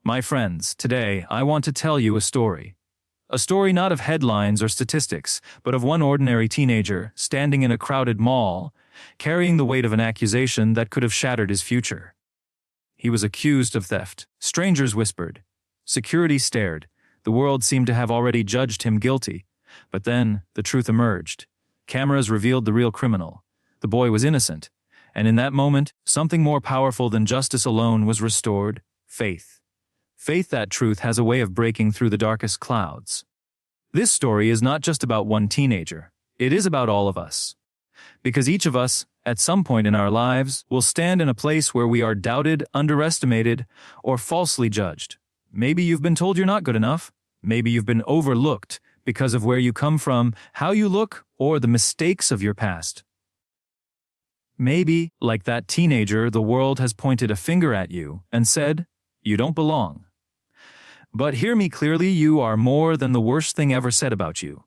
My friends, today I want to tell you a story. A story not of headlines or statistics, but of one ordinary teenager standing in a crowded mall, carrying the weight of an accusation that could have shattered his future. He was accused of theft. Strangers whispered. Security stared. The world seemed to have already judged him guilty. But then, the truth emerged. Cameras revealed the real criminal. The boy was innocent. And in that moment, something more powerful than justice alone was restored: faith. Faith that truth has a way of breaking through the darkest clouds. This story is not just about one teenager. It is about all of us. Because each of us, at some point in our lives, will stand in a place where we are doubted, underestimated, or falsely judged. Maybe you've been told you're not good enough. Maybe you've been overlooked because of where you come from, how you look, or the mistakes of your past. Maybe, like that teenager, the world has pointed a finger at you and said, "You don't belong." But hear me clearly, you are more than the worst thing ever said about you.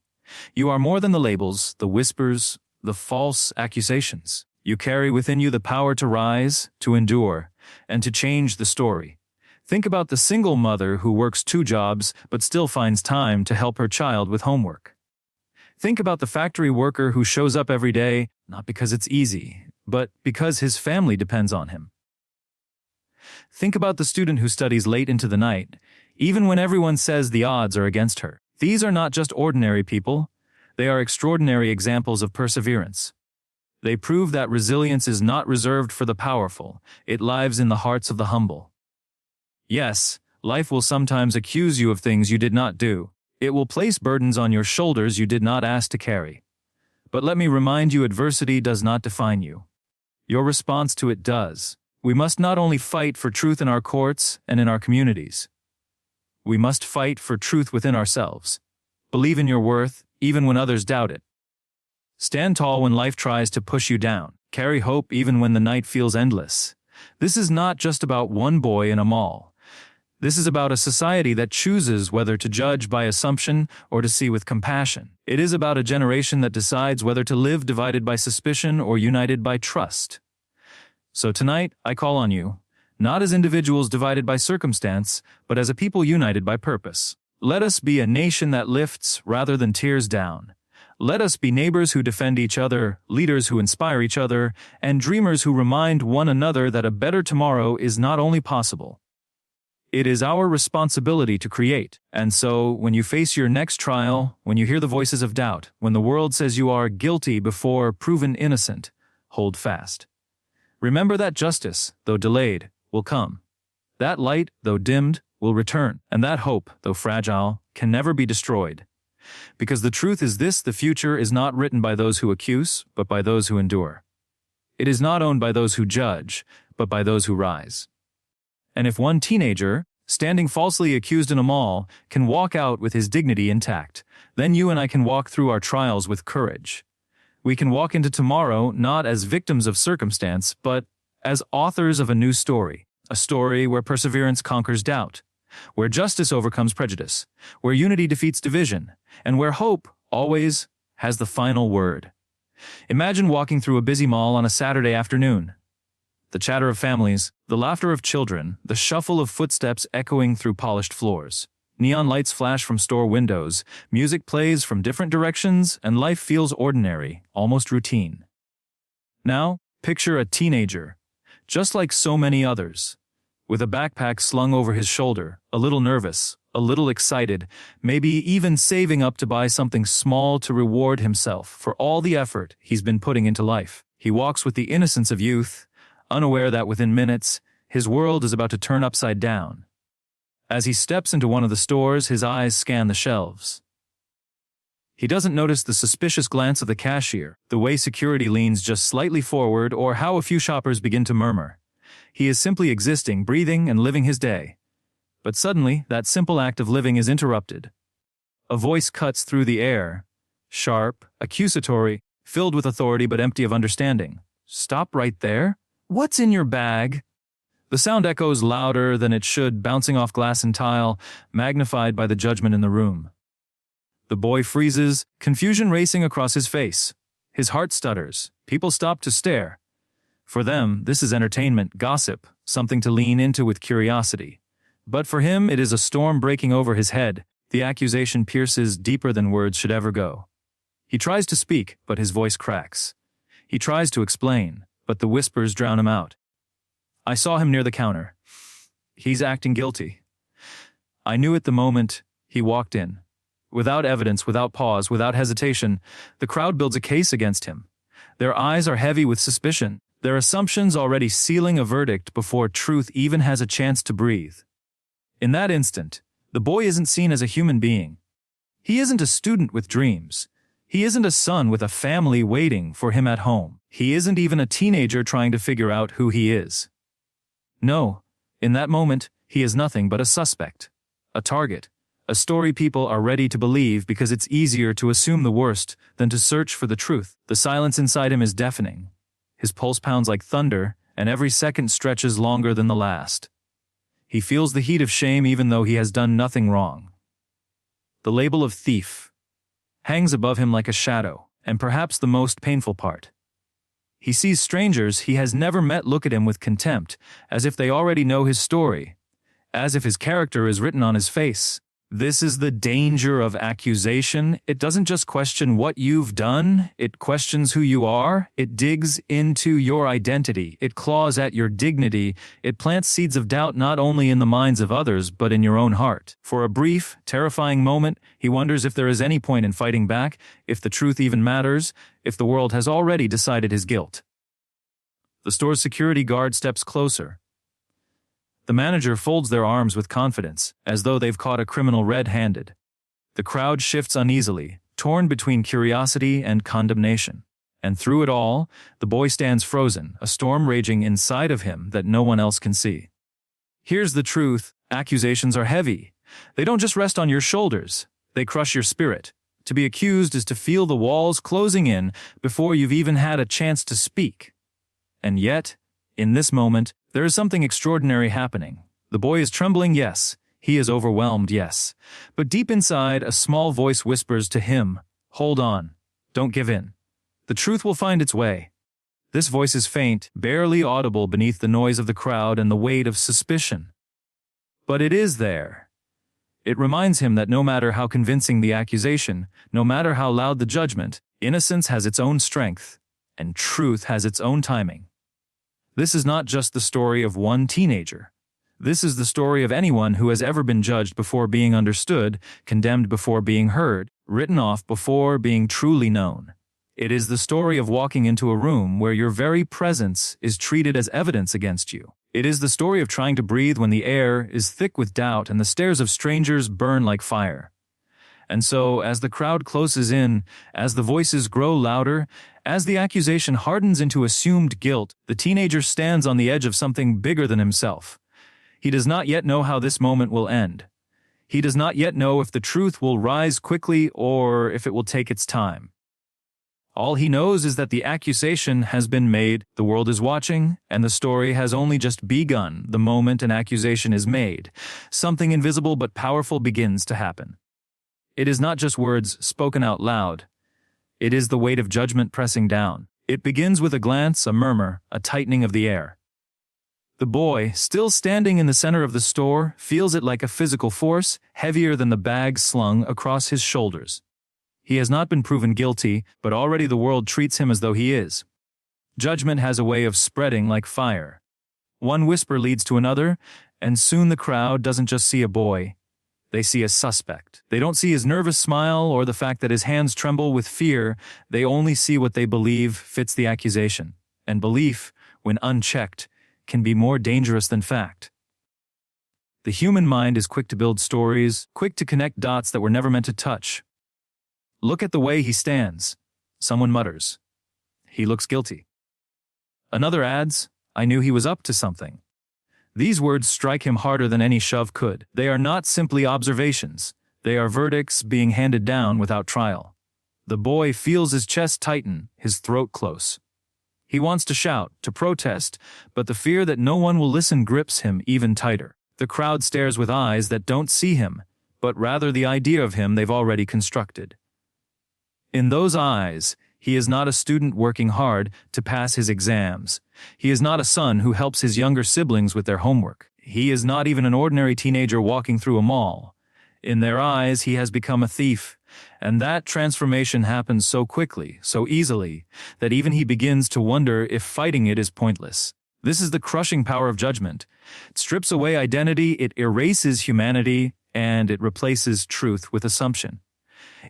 You are more than the labels, the whispers, the false accusations. You carry within you the power to rise, to endure, and to change the story. Think about the single mother who works 2 jobs but still finds time to help her child with homework. Think about the factory worker who shows up every day, not because it's easy, but because his family depends on him. Think about the student who studies late into the night, even when everyone says the odds are against her. These are not just ordinary people. They are extraordinary examples of perseverance. They prove that resilience is not reserved for the powerful. It lives in the hearts of the humble. Yes, life will sometimes accuse you of things you did not do. It will place burdens on your shoulders you did not ask to carry. But let me remind you, adversity does not define you. Your response to it does. We must not only fight for truth in our courts and in our communities. We must fight for truth within ourselves. Believe in your worth, even when others doubt it. Stand tall when life tries to push you down. Carry hope even when the night feels endless. This is not just about one boy in a mall. This is about a society that chooses whether to judge by assumption or to see with compassion. It is about a generation that decides whether to live divided by suspicion or united by trust. So tonight, I call on you, not as individuals divided by circumstance, but as a people united by purpose. Let us be a nation that lifts rather than tears down. Let us be neighbors who defend each other, leaders who inspire each other, and dreamers who remind one another that a better tomorrow is not only possible. It is our responsibility to create. And so, when you face your next trial, when you hear the voices of doubt, when the world says you are guilty before proven innocent, hold fast. Remember that justice, though delayed, will come. That light, though dimmed, will return. And that hope, though fragile, can never be destroyed. Because the truth is this: the future is not written by those who accuse, but by those who endure. It is not owned by those who judge, but by those who rise. And if one teenager, standing falsely accused in a mall, can walk out with his dignity intact, then you and I can walk through our trials with courage. We can walk into tomorrow not as victims of circumstance, but as authors of a new story. A story where perseverance conquers doubt, where justice overcomes prejudice, where unity defeats division, and where hope always has the final word. Imagine walking through a busy mall on a Saturday afternoon. The chatter of families, the laughter of children, the shuffle of footsteps echoing through polished floors. Neon lights flash from store windows, music plays from different directions, and life feels ordinary, almost routine. Now, picture a teenager, just like so many others, with a backpack slung over his shoulder, a little nervous, a little excited, maybe even saving up to buy something small to reward himself for all the effort he's been putting into life. He walks with the innocence of youth, unaware that within minutes, his world is about to turn upside down. As he steps into one of the stores, his eyes scan the shelves. He doesn't notice the suspicious glance of the cashier, the way security leans just slightly forward, or how a few shoppers begin to murmur. He is simply existing, breathing, and living his day. But suddenly, that simple act of living is interrupted. A voice cuts through the air, sharp, accusatory, filled with authority but empty of understanding. "Stop right there? What's in your bag?" The sound echoes louder than it should, bouncing off glass and tile, magnified by the judgment in the room. The boy freezes, confusion racing across his face. His heart stutters. People stop to stare. For them, this is entertainment, gossip, something to lean into with curiosity. But for him it is a storm breaking over his head. The accusation pierces deeper than words should ever go. He tries to speak, but his voice cracks. He tries to explain, but the whispers drown him out. I saw him near the counter. He's acting guilty. I knew it the moment he walked in. Without evidence, without pause, without hesitation, the crowd builds a case against him. Their eyes are heavy with suspicion, their assumptions already sealing a verdict before truth even has a chance to breathe. In that instant, the boy isn't seen as a human being. He isn't a student with dreams. He isn't a son with a family waiting for him at home. He isn't even a teenager trying to figure out who he is. No, in that moment, he is nothing but a suspect, a target, a story people are ready to believe because it's easier to assume the worst than to search for the truth. The silence inside him is deafening. His pulse pounds like thunder, and every second stretches longer than the last. He feels the heat of shame even though he has done nothing wrong. The label of thief hangs above him like a shadow, and perhaps the most painful part. He sees strangers he has never met look at him with contempt, as if they already know his story, as if his character is written on his face. This is the danger of accusation. It doesn't just question what you've done, it questions who you are, it digs into your identity, it claws at your dignity, it plants seeds of doubt not only in the minds of others but in your own heart. For a brief, terrifying moment, he wonders if there is any point in fighting back, if the truth even matters, if the world has already decided his guilt. The store's security guard steps closer. The manager folds their arms with confidence, as though they've caught a criminal red-handed. The crowd shifts uneasily, torn between curiosity and condemnation. And through it all, the boy stands frozen, a storm raging inside of him that no one else can see. Here's the truth: accusations are heavy. They don't just rest on your shoulders, they crush your spirit. To be accused is to feel the walls closing in before you've even had a chance to speak. And yet, in this moment, there is something extraordinary happening. The boy is trembling, yes. He is overwhelmed, yes. But deep inside, a small voice whispers to him, "Hold on. Don't give in. The truth will find its way." This voice is faint, barely audible beneath the noise of the crowd and the weight of suspicion. But it is there. It reminds him that no matter how convincing the accusation, no matter how loud the judgment, innocence has its own strength, and truth has its own timing. This is not just the story of one teenager. This is the story of anyone who has ever been judged before being understood, condemned before being heard, written off before being truly known. It is the story of walking into a room where your very presence is treated as evidence against you. It is the story of trying to breathe when the air is thick with doubt and the stares of strangers burn like fire. And so, as the crowd closes in, as the voices grow louder, as the accusation hardens into assumed guilt, the teenager stands on the edge of something bigger than himself. He does not yet know how this moment will end. He does not yet know if the truth will rise quickly or if it will take its time. All he knows is that the accusation has been made, the world is watching, and the story has only just begun the moment an accusation is made. Something invisible but powerful begins to happen. It is not just words spoken out loud. It is the weight of judgment pressing down. It begins with a glance, a murmur, a tightening of the air. The boy, still standing in the center of the store, feels it like a physical force, heavier than the bag slung across his shoulders. He has not been proven guilty, but already the world treats him as though he is. Judgment has a way of spreading like fire. One whisper leads to another, and soon the crowd doesn't just see a boy. They see a suspect. They don't see his nervous smile or the fact that his hands tremble with fear. They only see what they believe fits the accusation. And belief, when unchecked, can be more dangerous than fact. The human mind is quick to build stories, quick to connect dots that were never meant to touch. "Look at the way he stands," someone mutters. "He looks guilty." Another adds, "I knew he was up to something." These words strike him harder than any shove could. They are not simply observations. They are verdicts being handed down without trial. The boy feels his chest tighten, his throat close. He wants to shout, to protest, but the fear that no one will listen grips him even tighter. The crowd stares with eyes that don't see him, but rather the idea of him they've already constructed. In those eyes, he is not a student working hard to pass his exams. He is not a son who helps his younger siblings with their homework. He is not even an ordinary teenager walking through a mall. In their eyes, he has become a thief, and that transformation happens so quickly, so easily, that even he begins to wonder if fighting it is pointless. This is the crushing power of judgment. It strips away identity, it erases humanity, and it replaces truth with assumption.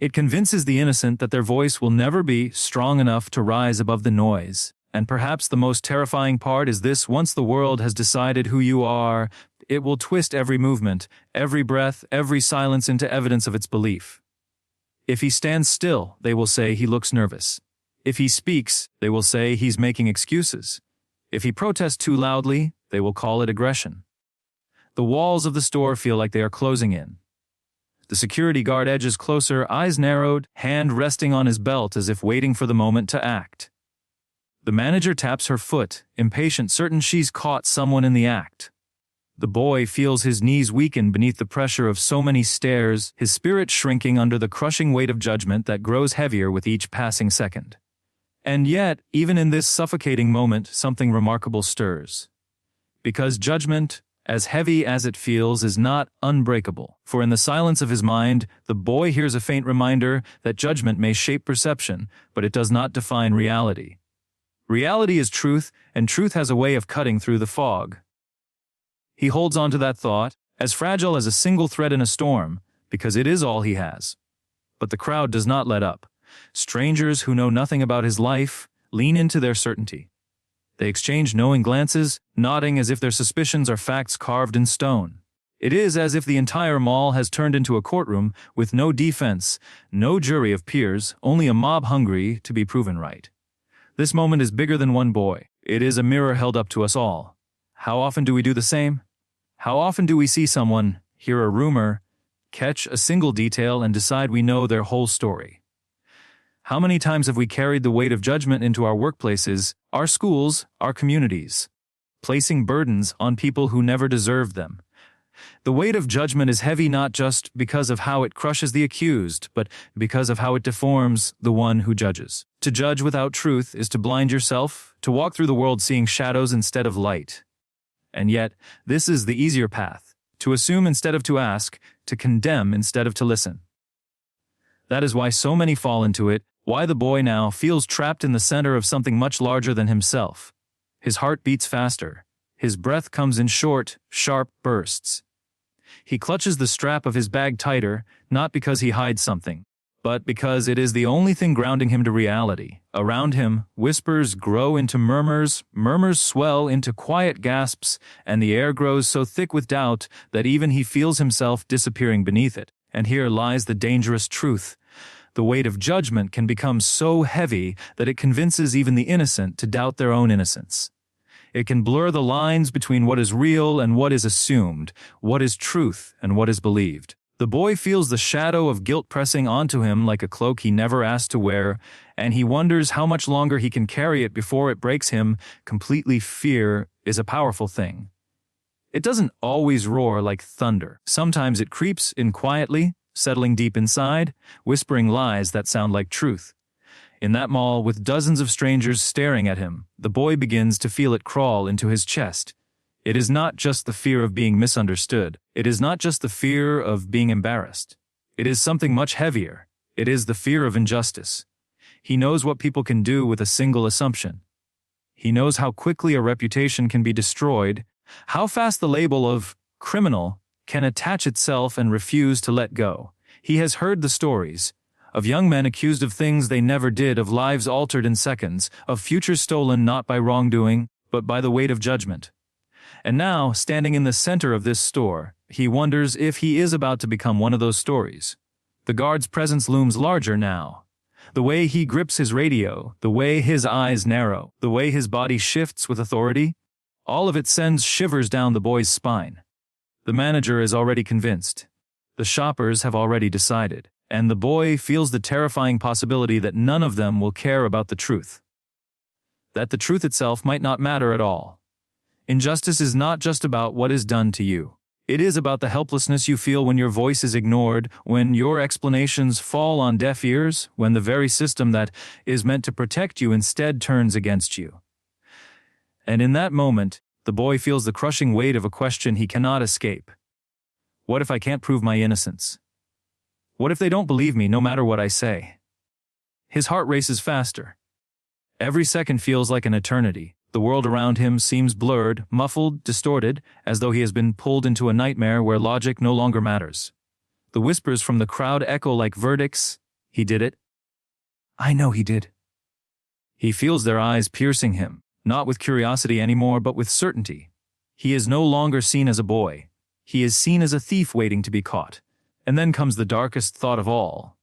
It convinces the innocent that their voice will never be strong enough to rise above the noise. And perhaps the most terrifying part is this: once the world has decided who you are, it will twist every movement, every breath, every silence into evidence of its belief. If he stands still, they will say he looks nervous. If he speaks, they will say he's making excuses. If he protests too loudly, they will call it aggression. The walls of the store feel like they are closing in. The security guard edges closer, eyes narrowed, hand resting on his belt as if waiting for the moment to act. The manager taps her foot, impatient, certain she's caught someone in the act. The boy feels his knees weaken beneath the pressure of so many stares, his spirit shrinking under the crushing weight of judgment that grows heavier with each passing second. And yet, even in this suffocating moment, something remarkable stirs. Because judgment, as heavy as it feels, is not unbreakable. For in the silence of his mind, the boy hears a faint reminder that judgment may shape perception, but it does not define reality. Reality is truth, and truth has a way of cutting through the fog. He holds on to that thought, as fragile as a single thread in a storm, because it is all he has. But the crowd does not let up. Strangers who know nothing about his life lean into their certainty. They exchange knowing glances, nodding as if their suspicions are facts carved in stone. It is as if the entire mall has turned into a courtroom with no defense, no jury of peers, only a mob hungry to be proven right. This moment is bigger than one boy. It is a mirror held up to us all. How often do we do the same? How often do we see someone, hear a rumor, catch a single detail, and decide we know their whole story? How many times have we carried the weight of judgment into our workplaces, our schools, our communities, placing burdens on people who never deserved them? The weight of judgment is heavy not just because of how it crushes the accused, but because of how it deforms the one who judges. To judge without truth is to blind yourself, to walk through the world seeing shadows instead of light. And yet, this is the easier path: to assume instead of to ask, to condemn instead of to listen. That is why so many fall into it, why the boy now feels trapped in the center of something much larger than himself. His heart beats faster. His breath comes in short, sharp bursts. He clutches the strap of his bag tighter, not because he hides something, but because it is the only thing grounding him to reality. Around him, whispers grow into murmurs, murmurs swell into quiet gasps, and the air grows so thick with doubt that even he feels himself disappearing beneath it. And here lies the dangerous truth. The weight of judgment can become so heavy that it convinces even the innocent to doubt their own innocence. It can blur the lines between what is real and what is assumed, what is truth and what is believed. The boy feels the shadow of guilt pressing onto him like a cloak he never asked to wear, and he wonders how much longer he can carry it before it breaks him completely. Fear is a powerful thing. It doesn't always roar like thunder. Sometimes it creeps in quietly, settling deep inside, whispering lies that sound like truth. In that mall, with dozens of strangers staring at him, the boy begins to feel it crawl into his chest. It is not just the fear of being misunderstood. It is not just the fear of being embarrassed. It is something much heavier. It is the fear of injustice. He knows what people can do with a single assumption. He knows how quickly a reputation can be destroyed, how fast the label of criminal can attach itself and refuse to let go. He has heard the stories of young men accused of things they never did, of lives altered in seconds, of futures stolen not by wrongdoing, but by the weight of judgment. And now, standing in the center of this store, he wonders if he is about to become one of those stories. The guard's presence looms larger now. The way he grips his radio, the way his eyes narrow, the way his body shifts with authority, all of it sends shivers down the boy's spine. The manager is already convinced. The shoppers have already decided. And the boy feels the terrifying possibility that none of them will care about the truth. That the truth itself might not matter at all. Injustice is not just about what is done to you. It is about the helplessness you feel when your voice is ignored, when your explanations fall on deaf ears, when the very system that is meant to protect you instead turns against you. And in that moment, The boy feels the crushing weight of a question he cannot escape. What if I can't prove my innocence? What if they don't believe me no matter what I say? His heart races faster. Every second feels like an eternity. The world around him seems blurred, muffled, distorted, as though he has been pulled into a nightmare where logic no longer matters. The whispers from the crowd echo like verdicts. He did it. I know he did. He feels their eyes piercing him, not with curiosity anymore, but with certainty. He is no longer seen as a boy. He is seen as a thief waiting to be caught. And then comes the darkest thought of all.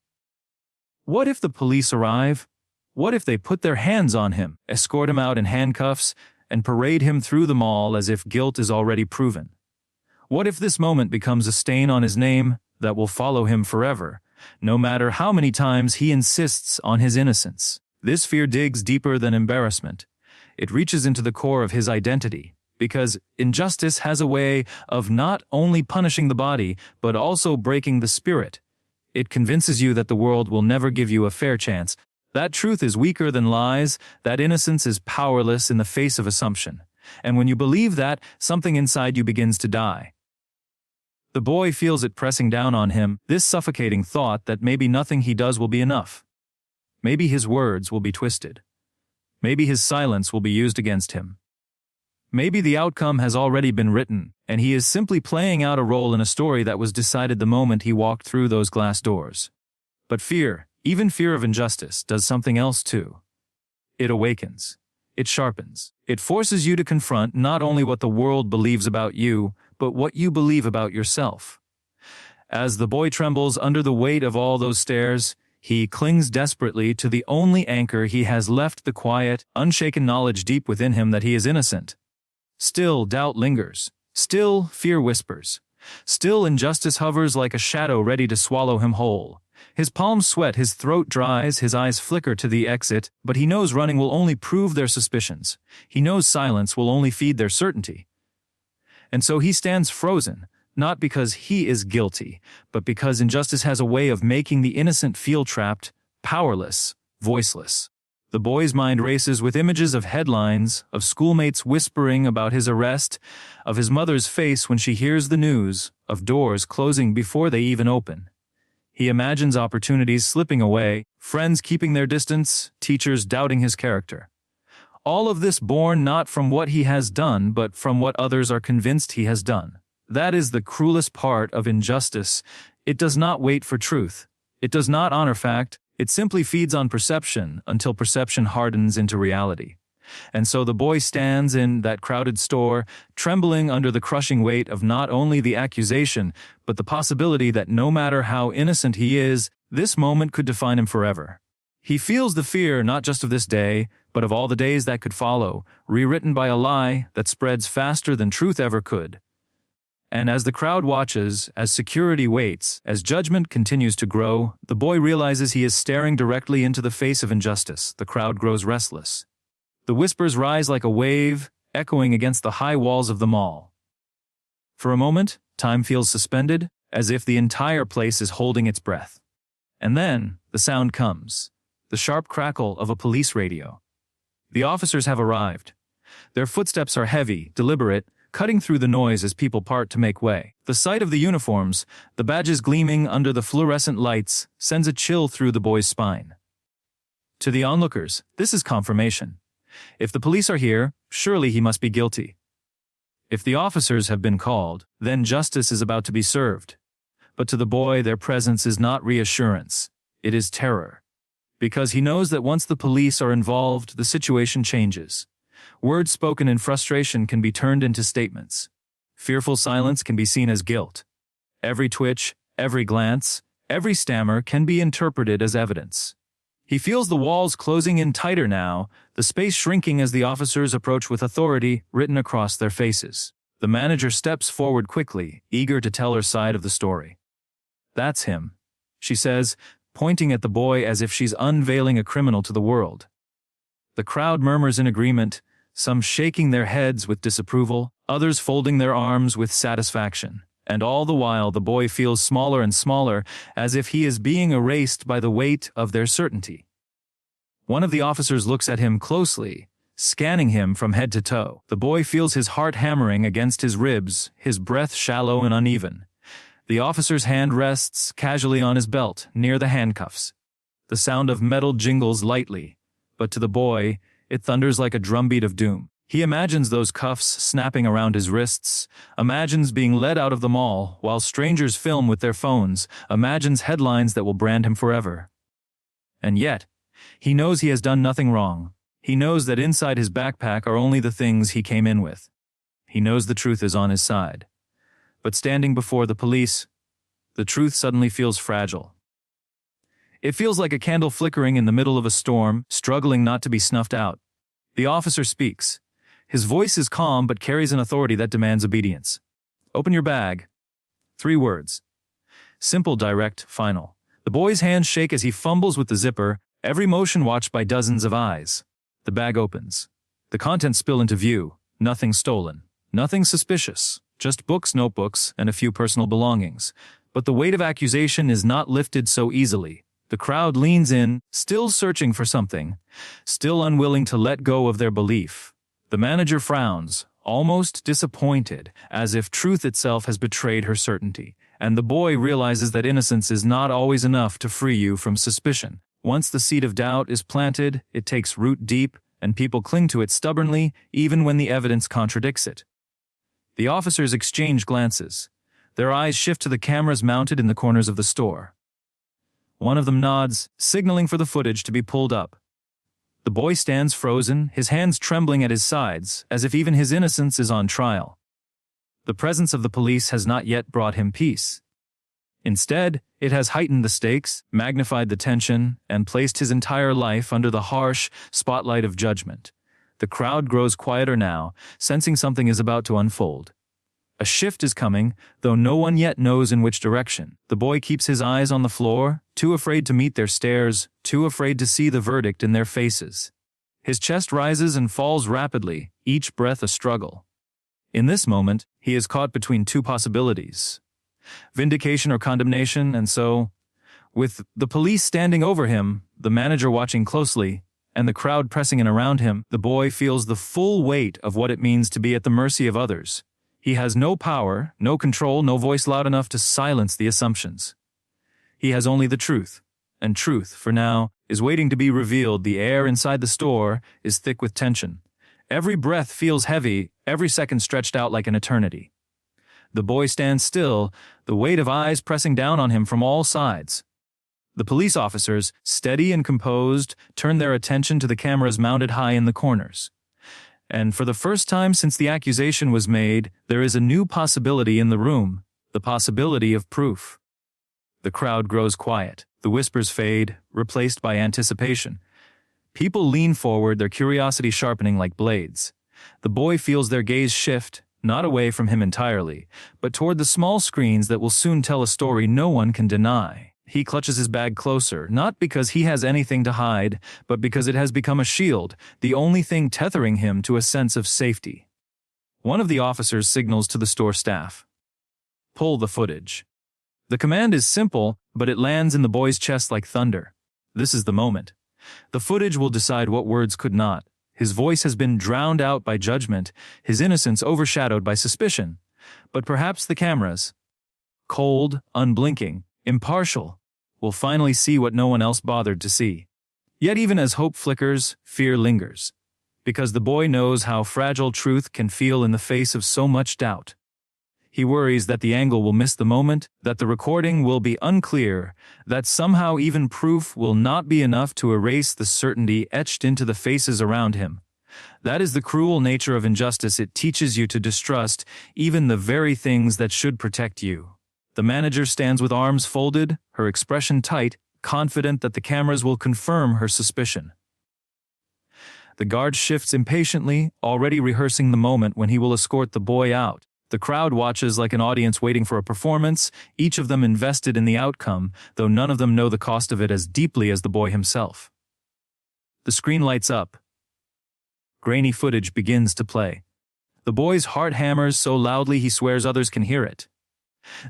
What if the police arrive? What if they put their hands on him, escort him out in handcuffs, and parade him through the mall as if guilt is already proven? What if this moment becomes a stain on his name that will follow him forever, no matter how many times he insists on his innocence? This fear digs deeper than embarrassment. It reaches into the core of his identity, because injustice has a way of not only punishing the body, but also breaking the spirit. It convinces you that the world will never give you a fair chance. That truth is weaker than lies, that innocence is powerless in the face of assumption. And when you believe that, something inside you begins to die. The boy feels it pressing down on him, this suffocating thought that maybe nothing he does will be enough. Maybe his words will be twisted. Maybe his silence will be used against him. Maybe the outcome has already been written, and he is simply playing out a role in a story that was decided the moment he walked through those glass doors. But fear, even fear of injustice, does something else too. It awakens. It sharpens. It forces you to confront not only what the world believes about you, but what you believe about yourself. As the boy trembles under the weight of all those stares, he clings desperately to the only anchor he has left, the quiet, unshaken knowledge deep within him that he is innocent. Still doubt lingers. Still fear whispers. Still injustice hovers like a shadow ready to swallow him whole. His palms sweat, his throat dries, his eyes flicker to the exit, but he knows running will only prove their suspicions. He knows silence will only feed their certainty. And so he stands frozen, not because he is guilty, but because injustice has a way of making the innocent feel trapped, powerless, voiceless. The boy's mind races with images of headlines, of schoolmates whispering about his arrest, of his mother's face when she hears the news, of doors closing before they even open. He imagines opportunities slipping away, friends keeping their distance, teachers doubting his character. All of this born not from what he has done, but from what others are convinced he has done. That is the cruelest part of injustice. It does not wait for truth. It does not honor fact. It simply feeds on perception until perception hardens into reality. And so the boy stands in that crowded store, trembling under the crushing weight of not only the accusation, but the possibility that no matter how innocent he is, this moment could define him forever. He feels the fear not just of this day, but of all the days that could follow, rewritten by a lie that spreads faster than truth ever could. And as the crowd watches, as security waits, as judgment continues to grow, the boy realizes he is staring directly into the face of injustice. The crowd grows restless. The whispers rise like a wave, echoing against the high walls of the mall. For a moment, time feels suspended, as if the entire place is holding its breath. And then, the sound comes. The sharp crackle of a police radio. The officers have arrived. Their footsteps are heavy, deliberate, cutting through the noise as people part to make way. The sight of the uniforms, the badges gleaming under the fluorescent lights, sends a chill through the boy's spine. To the onlookers, this is confirmation. If the police are here, surely he must be guilty. If the officers have been called, then justice is about to be served. But to the boy, their presence is not reassurance. It is terror. Because he knows that once the police are involved, the situation changes. Words spoken in frustration can be turned into statements. Fearful silence can be seen as guilt. Every twitch, every glance, every stammer can be interpreted as evidence. He feels the walls closing in tighter now, the space shrinking as the officers approach with authority written across their faces. The manager steps forward quickly, eager to tell her side of the story. "That's him," she says, pointing at the boy as if she's unveiling a criminal to the world. The crowd murmurs in agreement, some shaking their heads with disapproval, others folding their arms with satisfaction. And all the while the boy feels smaller and smaller, as if he is being erased by the weight of their certainty. One of the officers looks at him closely, scanning him from head to toe. The boy feels his heart hammering against his ribs, his breath shallow and uneven. The officer's hand rests casually on his belt, near the handcuffs. The sound of metal jingles lightly, but to the boy, it thunders like a drumbeat of doom. He imagines those cuffs snapping around his wrists, imagines being led out of the mall while strangers film with their phones, imagines headlines that will brand him forever. And yet, he knows he has done nothing wrong. He knows that inside his backpack are only the things he came in with. He knows the truth is on his side. But standing before the police, the truth suddenly feels fragile. It feels like a candle flickering in the middle of a storm, struggling not to be snuffed out. The officer speaks. His voice is calm but carries an authority that demands obedience. Open your bag. 3 words. Simple, direct, final. The boy's hands shake as he fumbles with the zipper, every motion watched by dozens of eyes. The bag opens. The contents spill into view. Nothing stolen. Nothing suspicious. Just books, notebooks, and a few personal belongings. But the weight of accusation is not lifted so easily. The crowd leans in, still searching for something, still unwilling to let go of their belief. The manager frowns, almost disappointed, as if truth itself has betrayed her certainty. And the boy realizes that innocence is not always enough to free you from suspicion. Once the seed of doubt is planted, it takes root deep, and people cling to it stubbornly, even when the evidence contradicts it. The officers exchange glances. Their eyes shift to the cameras mounted in the corners of the store. One of them nods, signaling for the footage to be pulled up. The boy stands frozen, his hands trembling at his sides, as if even his innocence is on trial. The presence of the police has not yet brought him peace. Instead, it has heightened the stakes, magnified the tension, and placed his entire life under the harsh spotlight of judgment. The crowd grows quieter now, sensing something is about to unfold. A shift is coming, though no one yet knows in which direction. The boy keeps his eyes on the floor, too afraid to meet their stares, too afraid to see the verdict in their faces. His chest rises and falls rapidly, each breath a struggle. In this moment, he is caught between 2 possibilities: vindication or condemnation, and so, with the police standing over him, the manager watching closely, and the crowd pressing in around him, the boy feels the full weight of what it means to be at the mercy of others. He has no power, no control, no voice loud enough to silence the assumptions. He has only the truth, and truth, for now, is waiting to be revealed. The air inside the store is thick with tension. Every breath feels heavy, every second stretched out like an eternity. The boy stands still, the weight of eyes pressing down on him from all sides. The police officers, steady and composed, turn their attention to the cameras mounted high in the corners. And for the first time since the accusation was made, there is a new possibility in the room, the possibility of proof. The crowd grows quiet. The whispers fade, replaced by anticipation. People lean forward, their curiosity sharpening like blades. The boy feels their gaze shift, not away from him entirely, but toward the small screens that will soon tell a story no one can deny. He clutches his bag closer, not because he has anything to hide, but because it has become a shield, the only thing tethering him to a sense of safety. One of the officers signals to the store staff. Pull the footage. The command is simple, but it lands in the boy's chest like thunder. This is the moment. The footage will decide what words could not. His voice has been drowned out by judgment, his innocence overshadowed by suspicion. But perhaps the cameras, cold, unblinking, impartial, will finally see what no one else bothered to see. Yet even as hope flickers, fear lingers. Because the boy knows how fragile truth can feel in the face of so much doubt. He worries that the angle will miss the moment, that the recording will be unclear, that somehow even proof will not be enough to erase the certainty etched into the faces around him. That is the cruel nature of injustice. It teaches you to distrust even the very things that should protect you. The manager stands with arms folded, her expression tight, confident that the cameras will confirm her suspicion. The guard shifts impatiently, already rehearsing the moment when he will escort the boy out. The crowd watches like an audience waiting for a performance, each of them invested in the outcome, though none of them know the cost of it as deeply as the boy himself. The screen lights up. Grainy footage begins to play. The boy's heart hammers so loudly he swears others can hear it.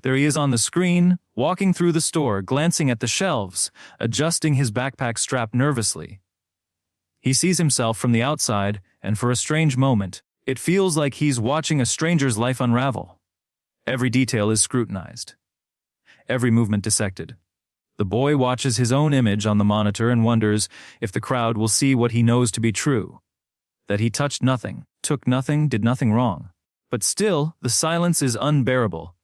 There he is on the screen, walking through the store, glancing at the shelves, adjusting his backpack strap nervously. He sees himself from the outside, and for a strange moment, it feels like he's watching a stranger's life unravel. Every detail is scrutinized. Every movement dissected. The boy watches his own image on the monitor and wonders if the crowd will see what he knows to be true. That he touched nothing, took nothing, did nothing wrong. But still, the silence is unbearable.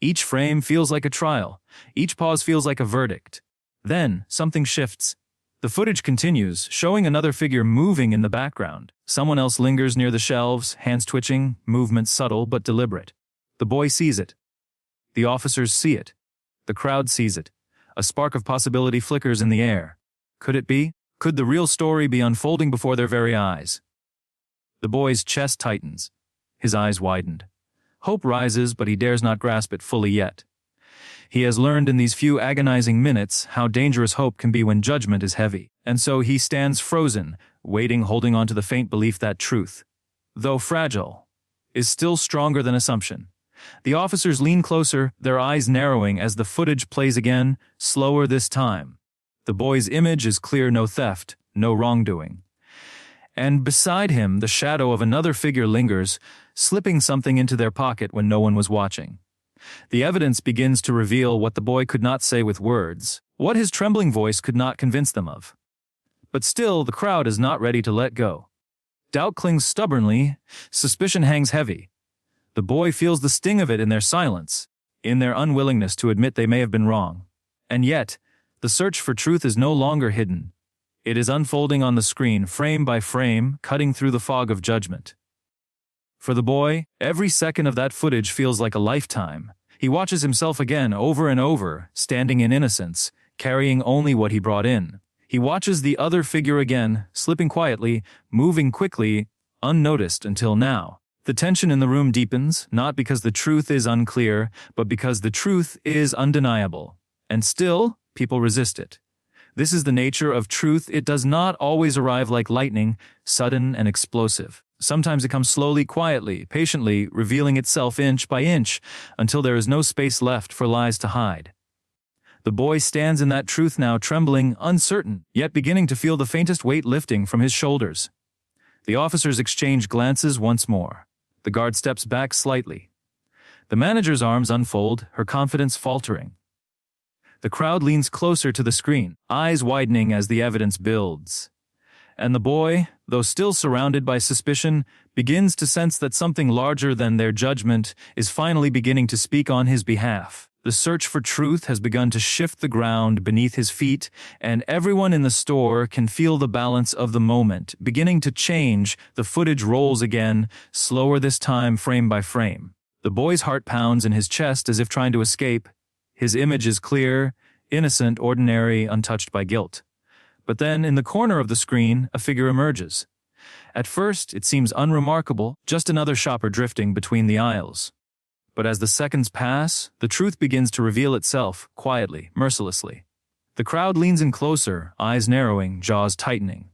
Each frame feels like a trial. Each pause feels like a verdict. Then, something shifts. The footage continues, showing another figure moving in the background. Someone else lingers near the shelves, hands twitching, movements subtle but deliberate. The boy sees it. The officers see it. The crowd sees it. A spark of possibility flickers in the air. Could it be? Could the real story be unfolding before their very eyes? The boy's chest tightens. His eyes widened. Hope rises, but he dares not grasp it fully yet. He has learned in these few agonizing minutes how dangerous hope can be when judgment is heavy, and so he stands frozen, waiting, holding on to the faint belief that truth, though fragile, is still stronger than assumption. The officers lean closer, their eyes narrowing as the footage plays again, slower this time. The boy's image is clear: no theft, no wrongdoing. And beside him, the shadow of another figure lingers, slipping something into their pocket when no one was watching. The evidence begins to reveal what the boy could not say with words, what his trembling voice could not convince them of. But still, the crowd is not ready to let go. Doubt clings stubbornly, suspicion hangs heavy. The boy feels the sting of it in their silence, in their unwillingness to admit they may have been wrong. And yet, the search for truth is no longer hidden. It is unfolding on the screen, frame by frame, cutting through the fog of judgment. For the boy, every second of that footage feels like a lifetime. He watches himself again over and over, standing in innocence, carrying only what he brought in. He watches the other figure again, slipping quietly, moving quickly, unnoticed until now. The tension in the room deepens, not because the truth is unclear, but because the truth is undeniable. And still, people resist it. This is the nature of truth. It does not always arrive like lightning, sudden and explosive. Sometimes it comes slowly, quietly, patiently, revealing itself inch by inch, until there is no space left for lies to hide. The boy stands in that truth now, trembling, uncertain, yet beginning to feel the faintest weight lifting from his shoulders. The officers exchange glances once more. The guard steps back slightly. The manager's arms unfold, her confidence faltering. The crowd leans closer to the screen, eyes widening as the evidence builds. And the boy, though still surrounded by suspicion, begins to sense that something larger than their judgment is finally beginning to speak on his behalf. The search for truth has begun to shift the ground beneath his feet, and everyone in the store can feel the balance of the moment beginning to change. The footage rolls again, slower this time, frame by frame. The boy's heart pounds in his chest as if trying to escape. His image is clear, innocent, ordinary, untouched by guilt. But then, in the corner of the screen, a figure emerges. At first, it seems unremarkable, just another shopper drifting between the aisles. But as the seconds pass, the truth begins to reveal itself, quietly, mercilessly. The crowd leans in closer, eyes narrowing, jaws tightening.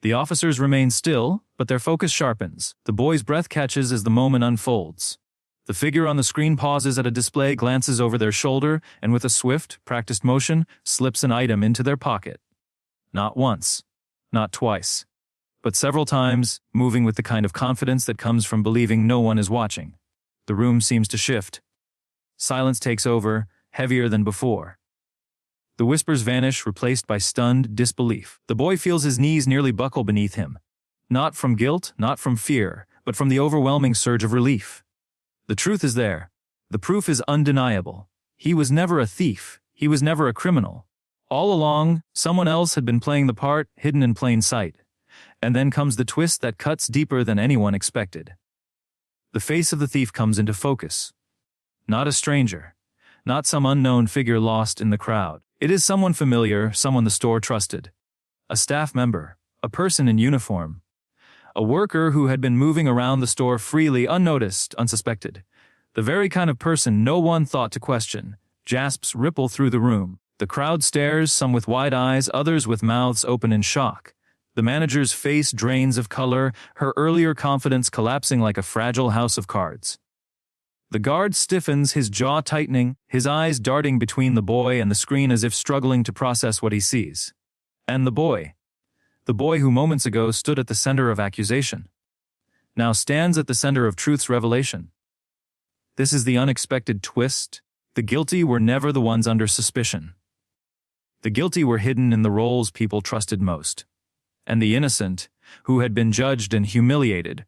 The officers remain still, but their focus sharpens. The boy's breath catches as the moment unfolds. The figure on the screen pauses at a display, glances over their shoulder, and with a swift, practiced motion, slips an item into their pocket. Not once, not twice, but several times, moving with the kind of confidence that comes from believing no one is watching. The room seems to shift. Silence takes over, heavier than before. The whispers vanish, replaced by stunned disbelief. The boy feels his knees nearly buckle beneath him. Not from guilt, not from fear, but from the overwhelming surge of relief. The truth is there. The proof is undeniable. He was never a thief. He was never a criminal. All along, someone else had been playing the part, hidden in plain sight. And then comes the twist that cuts deeper than anyone expected. The face of the thief comes into focus. Not a stranger. Not some unknown figure lost in the crowd. It is someone familiar, someone the store trusted. A staff member. A person in uniform. A worker who had been moving around the store freely, unnoticed, unsuspected. The very kind of person no one thought to question. Gasps ripple through the room. The crowd stares, some with wide eyes, others with mouths open in shock. The manager's face drains of color, her earlier confidence collapsing like a fragile house of cards. The guard stiffens, his jaw tightening, his eyes darting between the boy and the screen as if struggling to process what he sees. And the boy. The boy who moments ago stood at the center of accusation now stands at the center of truth's revelation. This is the unexpected twist. The guilty were never the ones under suspicion. The guilty were hidden in the roles people trusted most. And the innocent, who had been judged and humiliated,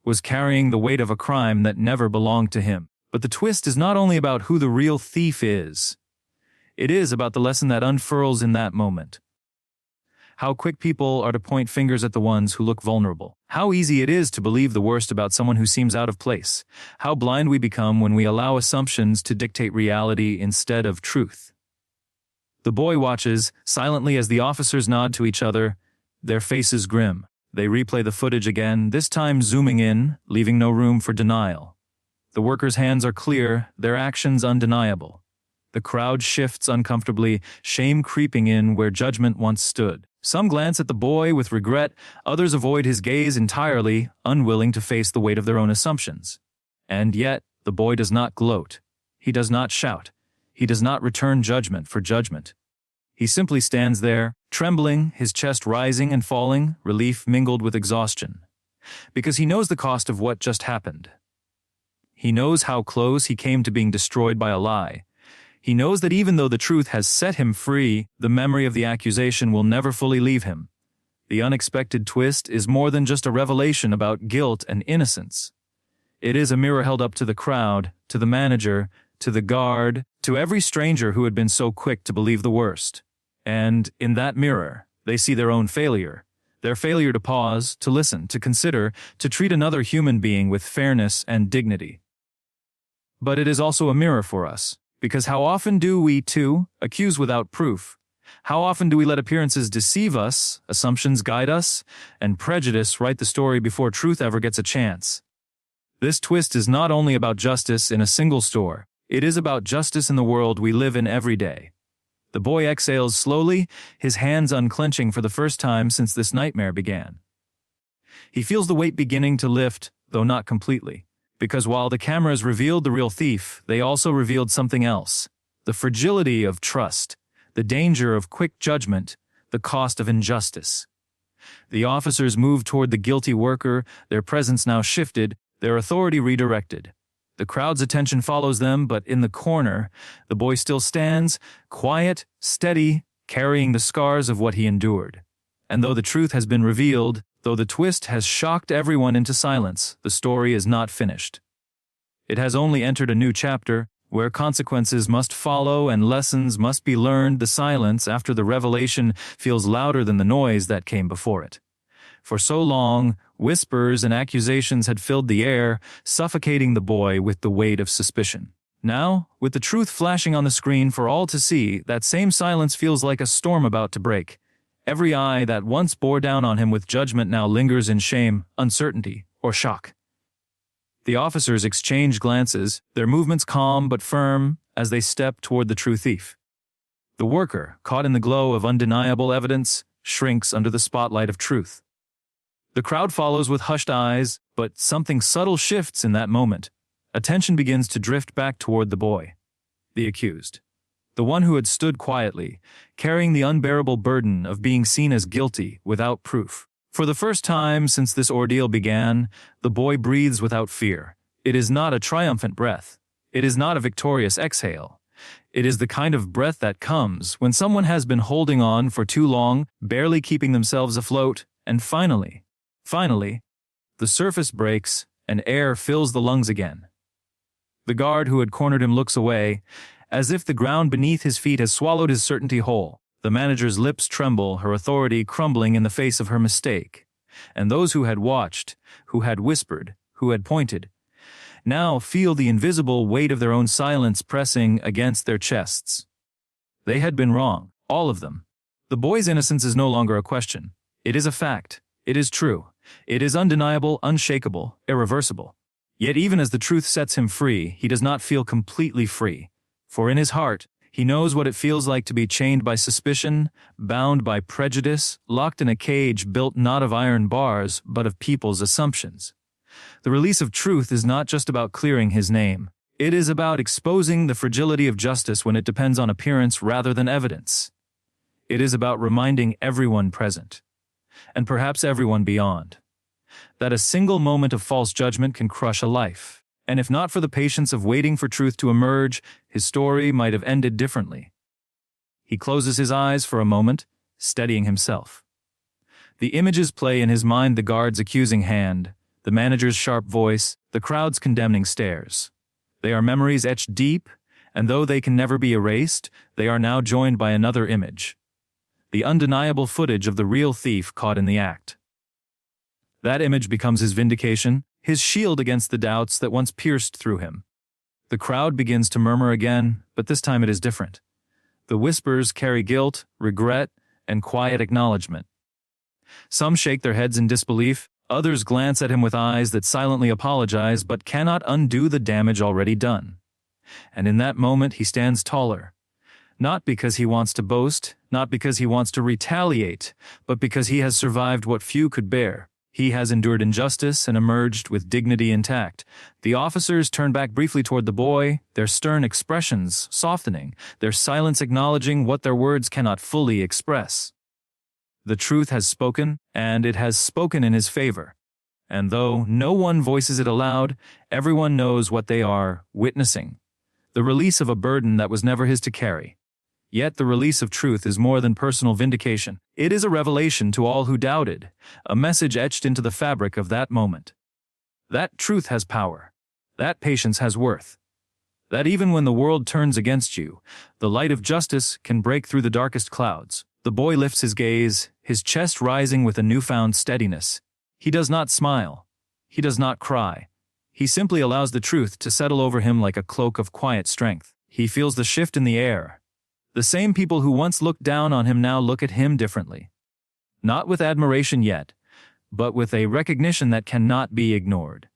was carrying the weight of a crime that never belonged to him. But the twist is not only about who the real thief is. It is about the lesson that unfurls in that moment. How quick people are to point fingers at the ones who look vulnerable. How easy it is to believe the worst about someone who seems out of place. How blind we become when we allow assumptions to dictate reality instead of truth. The boy watches silently as the officers nod to each other, their faces grim. They replay the footage again, this time zooming in, leaving no room for denial. The workers' hands are clear, their actions undeniable. The crowd shifts uncomfortably, shame creeping in where judgment once stood. Some glance at the boy with regret, others avoid his gaze entirely, unwilling to face the weight of their own assumptions. And yet, the boy does not gloat. He does not shout. He does not return judgment for judgment. He simply stands there, trembling, his chest rising and falling, relief mingled with exhaustion. Because he knows the cost of what just happened. He knows how close he came to being destroyed by a lie. He knows that even though the truth has set him free, the memory of the accusation will never fully leave him. The unexpected twist is more than just a revelation about guilt and innocence. It is a mirror held up to the crowd, to the manager, to the guard, to every stranger who had been so quick to believe the worst. And in that mirror, they see their own failure. Their failure to pause, to listen, to consider, to treat another human being with fairness and dignity. But it is also a mirror for us. Because how often do we, too, accuse without proof? How often do we let appearances deceive us, assumptions guide us, and prejudice write the story before truth ever gets a chance? This twist is not only about justice in a single store, it is about justice in the world we live in every day. The boy exhales slowly, his hands unclenching for the first time since this nightmare began. He feels the weight beginning to lift, though not completely. Because while the cameras revealed the real thief, they also revealed something else. The fragility of trust, the danger of quick judgment, the cost of injustice. The officers moved toward the guilty worker, their presence now shifted, their authority redirected. The crowd's attention follows them, but in the corner, the boy still stands, quiet, steady, carrying the scars of what he endured. And though the truth has been revealed, though the twist has shocked everyone into silence, the story is not finished. It has only entered a new chapter, where consequences must follow and lessons must be learned. The silence after the revelation feels louder than the noise that came before it. For so long, whispers and accusations had filled the air, suffocating the boy with the weight of suspicion. Now, with the truth flashing on the screen for all to see, that same silence feels like a storm about to break. Every eye that once bore down on him with judgment now lingers in shame, uncertainty, or shock. The officers exchange glances, their movements calm but firm as they step toward the true thief. The worker, caught in the glow of undeniable evidence, shrinks under the spotlight of truth. The crowd follows with hushed eyes, but something subtle shifts in that moment. Attention begins to drift back toward the boy, the accused. The one who had stood quietly, carrying the unbearable burden of being seen as guilty without proof. For the first time since this ordeal began, the boy breathes without fear. It is not a triumphant breath. It is not a victorious exhale. It is the kind of breath that comes when someone has been holding on for too long, barely keeping themselves afloat, and finally, the surface breaks and air fills the lungs again. The guard who had cornered him looks away, as if the ground beneath his feet has swallowed his certainty whole. The manager's lips tremble, her authority crumbling in the face of her mistake. And those who had watched, who had whispered, who had pointed, now feel the invisible weight of their own silence pressing against their chests. They had been wrong, all of them. The boy's innocence is no longer a question. It is a fact. It is true. It is undeniable, unshakable, irreversible. Yet even as the truth sets him free, he does not feel completely free. For in his heart, he knows what it feels like to be chained by suspicion, bound by prejudice, locked in a cage built not of iron bars, but of people's assumptions. The release of truth is not just about clearing his name. It is about exposing the fragility of justice when it depends on appearance rather than evidence. It is about reminding everyone present and perhaps everyone beyond. That a single moment of false judgment can crush a life, and if not for the patience of waiting for truth to emerge, his story might have ended differently. He closes his eyes for a moment, steadying himself. The images play in his mind: the guard's accusing hand, the manager's sharp voice, the crowd's condemning stares. They are memories etched deep, and though they can never be erased, they are now joined by another image: the undeniable footage of the real thief caught in the act. That image becomes his vindication, his shield against the doubts that once pierced through him. The crowd begins to murmur again, but this time it is different. The whispers carry guilt, regret, and quiet acknowledgement. Some shake their heads in disbelief, others glance at him with eyes that silently apologize but cannot undo the damage already done. And in that moment he stands taller. Not because he wants to boast, not because he wants to retaliate, but because he has survived what few could bear. He has endured injustice and emerged with dignity intact. The officers turn back briefly toward the boy, their stern expressions softening, their silence acknowledging what their words cannot fully express. The truth has spoken, and it has spoken in his favor. And though no one voices it aloud, everyone knows what they are witnessing: the release of a burden that was never his to carry. Yet the release of truth is more than personal vindication. It is a revelation to all who doubted, a message etched into the fabric of that moment. That truth has power. That patience has worth. That even when the world turns against you, the light of justice can break through the darkest clouds. The boy lifts his gaze, his chest rising with a newfound steadiness. He does not smile. He does not cry. He simply allows the truth to settle over him like a cloak of quiet strength. He feels the shift in the air. The same people who once looked down on him now look at him differently. Not with admiration yet, but with a recognition that cannot be ignored.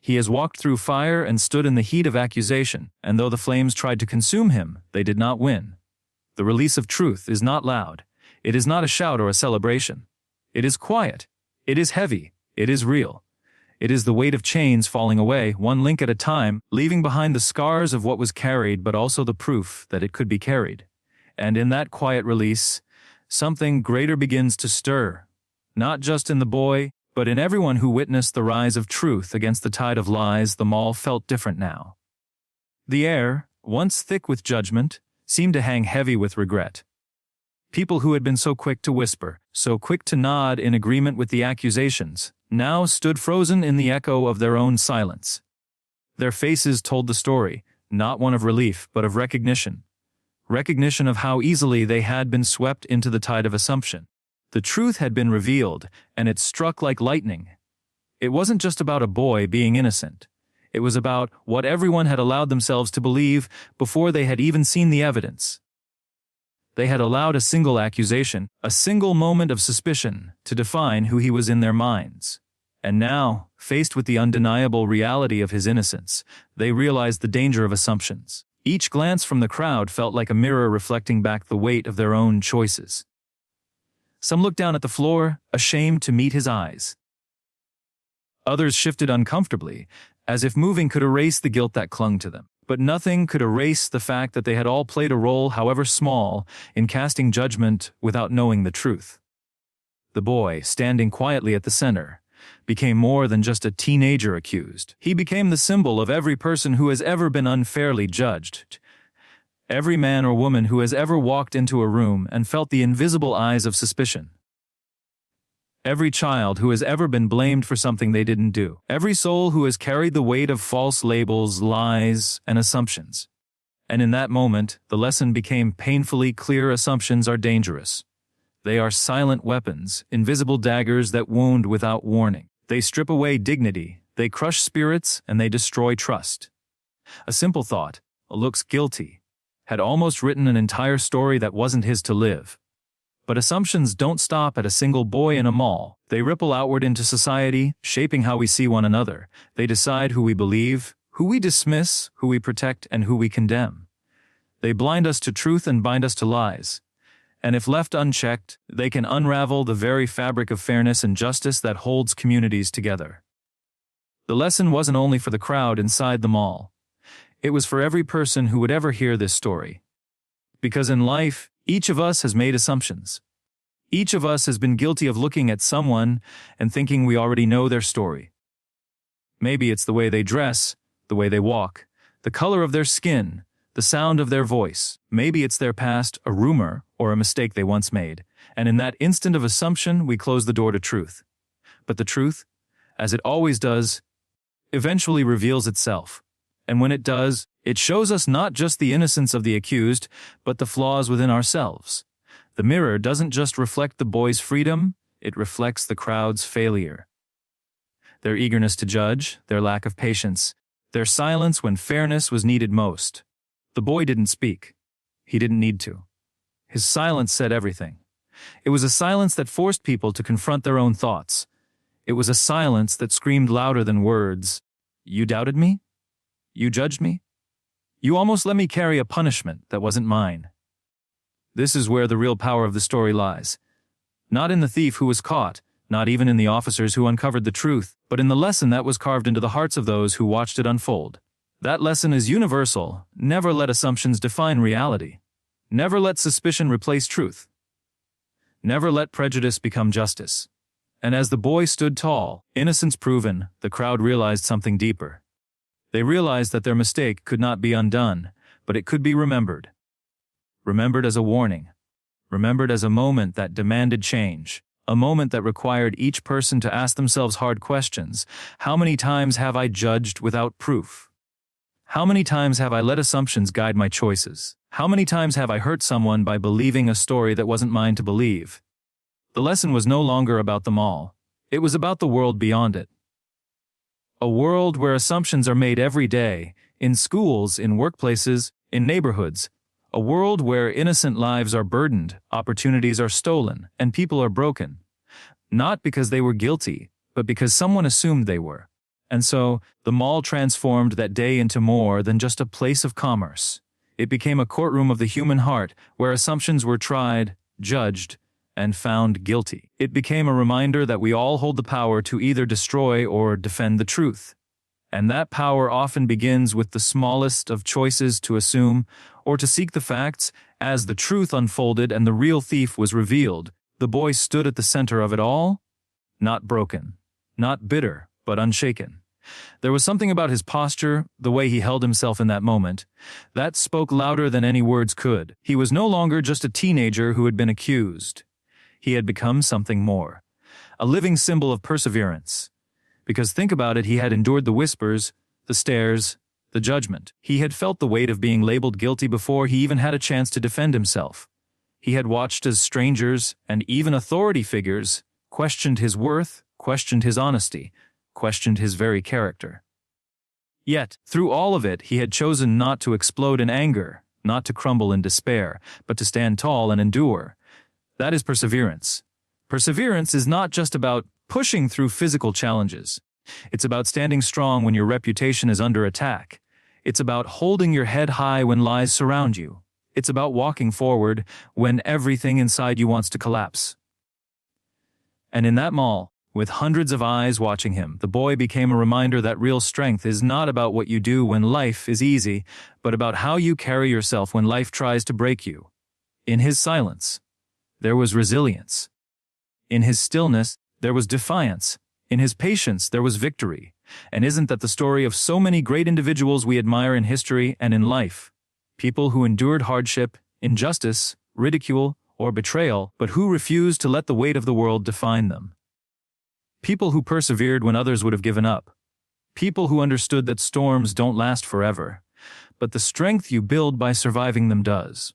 He has walked through fire and stood in the heat of accusation, and though the flames tried to consume him, they did not win. The release of truth is not loud. It is not a shout or a celebration. It is quiet. It is heavy. It is real. It is the weight of chains falling away, one link at a time, leaving behind the scars of what was carried, but also the proof that it could be carried. And in that quiet release, something greater begins to stir, not just in the boy, but in everyone who witnessed the rise of truth against the tide of lies. The mall felt different now. The air, once thick with judgment, seemed to hang heavy with regret. People who had been so quick to whisper, so quick to nod in agreement with the accusations, now stood frozen in the echo of their own silence. Their faces told the story, not one of relief, but of recognition. Recognition of how easily they had been swept into the tide of assumption. The truth had been revealed, and it struck like lightning. It wasn't just about a boy being innocent. It was about what everyone had allowed themselves to believe before they had even seen the evidence. They had allowed a single accusation, a single moment of suspicion, to define who he was in their minds. And now, faced with the undeniable reality of his innocence, they realized the danger of assumptions. Each glance from the crowd felt like a mirror reflecting back the weight of their own choices. Some looked down at the floor, ashamed to meet his eyes. Others shifted uncomfortably, as if moving could erase the guilt that clung to them. But nothing could erase the fact that they had all played a role, however small, in casting judgment without knowing the truth. The boy, standing quietly at the center, became more than just a teenager accused. He became the symbol of every person who has ever been unfairly judged. Every man or woman who has ever walked into a room and felt the invisible eyes of suspicion. Every child who has ever been blamed for something they didn't do. Every soul who has carried the weight of false labels, lies, and assumptions. And in that moment, the lesson became painfully clear: assumptions are dangerous. They are silent weapons, invisible daggers that wound without warning. They strip away dignity, they crush spirits, and they destroy trust. A simple thought, looks guilty, had almost written an entire story that wasn't his to live. But assumptions don't stop at a single boy in a mall. They ripple outward into society, shaping how we see one another. They decide who we believe, who we dismiss, who we protect, and who we condemn. They blind us to truth and bind us to lies. And if left unchecked, they can unravel the very fabric of fairness and justice that holds communities together. The lesson wasn't only for the crowd inside the mall. It was for every person who would ever hear this story. Because in life, each of us has made assumptions. Each of us has been guilty of looking at someone and thinking we already know their story. Maybe it's the way they dress, the way they walk, the color of their skin, the sound of their voice. Maybe it's their past, a rumor, or a mistake they once made, and in that instant of assumption we close the door to truth. But the truth, as it always does, eventually reveals itself. And when it does, it shows us not just the innocence of the accused, but the flaws within ourselves. The mirror doesn't just reflect the boy's freedom, it reflects the crowd's failure. Their eagerness to judge, their lack of patience, their silence when fairness was needed most. The boy didn't speak. He didn't need to. His silence said everything. It was a silence that forced people to confront their own thoughts. It was a silence that screamed louder than words. You doubted me? You judged me? You almost let me carry a punishment that wasn't mine. This is where the real power of the story lies. Not in the thief who was caught, not even in the officers who uncovered the truth, but in the lesson that was carved into the hearts of those who watched it unfold. That lesson is universal. Never let assumptions define reality. Never let suspicion replace truth. Never let prejudice become justice. And as the boy stood tall, innocence proven, the crowd realized something deeper. They realized that their mistake could not be undone, but it could be remembered. Remembered as a warning. Remembered as a moment that demanded change. A moment that required each person to ask themselves hard questions. How many times have I judged without proof? How many times have I let assumptions guide my choices? How many times have I hurt someone by believing a story that wasn't mine to believe? The lesson was no longer about them all. It was about the world beyond it. A world where assumptions are made every day, in schools, in workplaces, in neighborhoods. A world where innocent lives are burdened, opportunities are stolen, and people are broken. Not because they were guilty, but because someone assumed they were. And so, the mall transformed that day into more than just a place of commerce. It became a courtroom of the human heart, where assumptions were tried, judged, and found guilty. It became a reminder that we all hold the power to either destroy or defend the truth. And that power often begins with the smallest of choices to assume or to seek the facts. As the truth unfolded and the real thief was revealed, the boy stood at the center of it all, not broken, not bitter, but unshaken. There was something about his posture, the way he held himself in that moment, that spoke louder than any words could. He was no longer just a teenager who had been accused. He had become something more, a living symbol of perseverance. Because think about it, he had endured the whispers, the stares, the judgment. He had felt the weight of being labeled guilty before he even had a chance to defend himself. He had watched as strangers, and even authority figures, questioned his worth, questioned his honesty, questioned his very character. Yet, through all of it, he had chosen not to explode in anger, not to crumble in despair, but to stand tall and endure. That is perseverance. Perseverance is not just about pushing through physical challenges. It's about standing strong when your reputation is under attack. It's about holding your head high when lies surround you. It's about walking forward when everything inside you wants to collapse. And in that mall, with hundreds of eyes watching him, the boy became a reminder that real strength is not about what you do when life is easy, but about how you carry yourself when life tries to break you. In his silence, there was resilience. In his stillness, there was defiance. In his patience, there was victory. And isn't that the story of so many great individuals we admire in history and in life? People who endured hardship, injustice, ridicule, or betrayal, but who refused to let the weight of the world define them. People who persevered when others would have given up. People who understood that storms don't last forever, but the strength you build by surviving them does.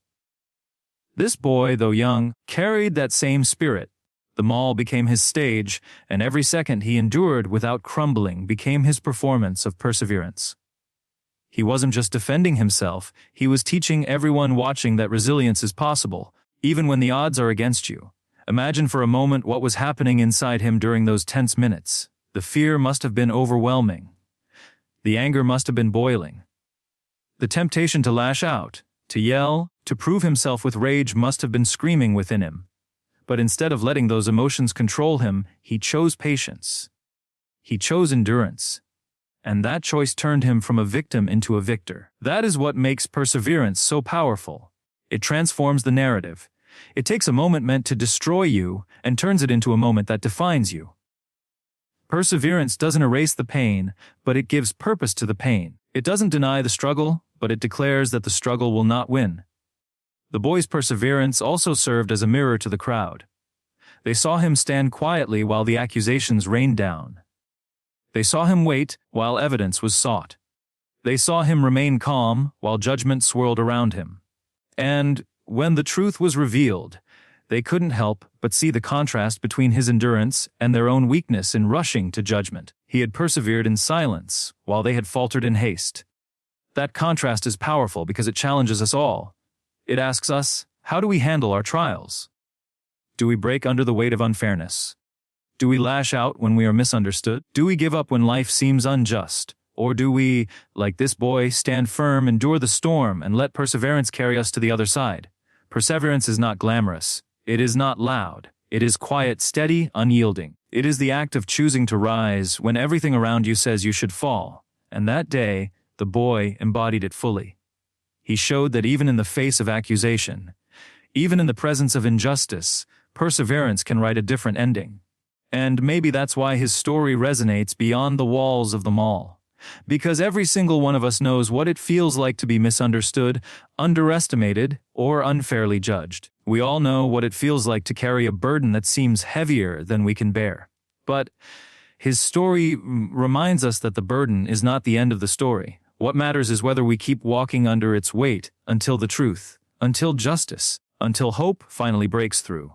This boy, though young, carried that same spirit. The mall became his stage, and every second he endured without crumbling became his performance of perseverance. He wasn't just defending himself, he was teaching everyone watching that resilience is possible, even when the odds are against you. Imagine for a moment what was happening inside him during those tense minutes. The fear must have been overwhelming. The anger must have been boiling. The temptation to lash out, to yell, to prove himself with rage must have been screaming within him. But instead of letting those emotions control him, he chose patience. He chose endurance. And that choice turned him from a victim into a victor. That is what makes perseverance so powerful. It transforms the narrative. It takes a moment meant to destroy you and turns it into a moment that defines you. Perseverance doesn't erase the pain, but it gives purpose to the pain. It doesn't deny the struggle, but it declares that the struggle will not win. The boy's perseverance also served as a mirror to the crowd. They saw him stand quietly while the accusations rained down. They saw him wait while evidence was sought. They saw him remain calm while judgment swirled around him. And when the truth was revealed, they couldn't help but see the contrast between his endurance and their own weakness in rushing to judgment. He had persevered in silence while they had faltered in haste. That contrast is powerful because it challenges us all. It asks us, how do we handle our trials? Do we break under the weight of unfairness? Do we lash out when we are misunderstood? Do we give up when life seems unjust? Or do we, like this boy, stand firm, endure the storm, and let perseverance carry us to the other side? Perseverance is not glamorous. It is not loud. It is quiet, steady, unyielding. It is the act of choosing to rise when everything around you says you should fall. And that day, the boy embodied it fully. He showed that even in the face of accusation, even in the presence of injustice, perseverance can write a different ending. And maybe that's why his story resonates beyond the walls of the mall. Because every single one of us knows what it feels like to be misunderstood, underestimated, or unfairly judged. We all know what it feels like to carry a burden that seems heavier than we can bear. But his story reminds us that the burden is not the end of the story. What matters is whether we keep walking under its weight until the truth, until justice, until hope finally breaks through.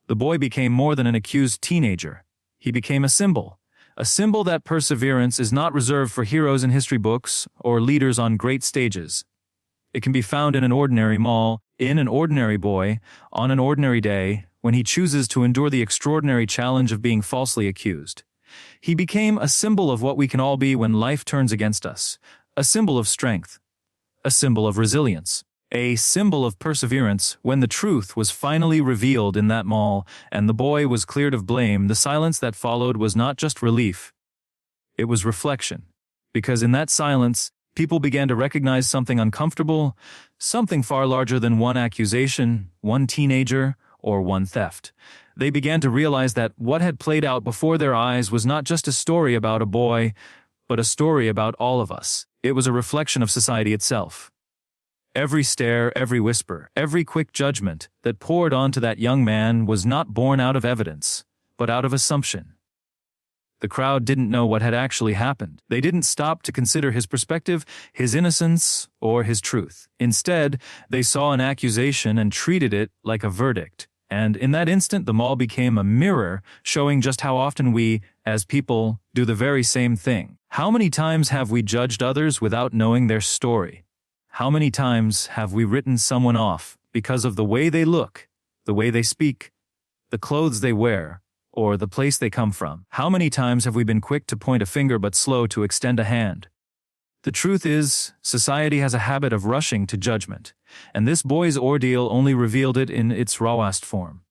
The boy became more than an accused teenager. He became a symbol that perseverance is not reserved for heroes in history books or leaders on great stages. It can be found in an ordinary mall, in an ordinary boy, on an ordinary day, when he chooses to endure the extraordinary challenge of being falsely accused. He became a symbol of what we can all be when life turns against us, a symbol of strength, a symbol of resilience, a symbol of perseverance. When the truth was finally revealed in that mall and the boy was cleared of blame, the silence that followed was not just relief, it was reflection. Because in that silence, people began to recognize something uncomfortable, something far larger than one accusation, one teenager, or one theft. They began to realize that what had played out before their eyes was not just a story about a boy, but a story about all of us. It was a reflection of society itself. Every stare, every whisper, every quick judgment that poured onto that young man was not born out of evidence, but out of assumption. The crowd didn't know what had actually happened. They didn't stop to consider his perspective, his innocence, or his truth. Instead, they saw an accusation and treated it like a verdict. And in that instant, the mall became a mirror, showing just how often we, as people, do the very same thing. How many times have we judged others without knowing their story? How many times have we written someone off because of the way they look, the way they speak, the clothes they wear, or the place they come from? How many times have we been quick to point a finger but slow to extend a hand? The truth is, society has a habit of rushing to judgment, and this boy's ordeal only revealed it in its rawest form.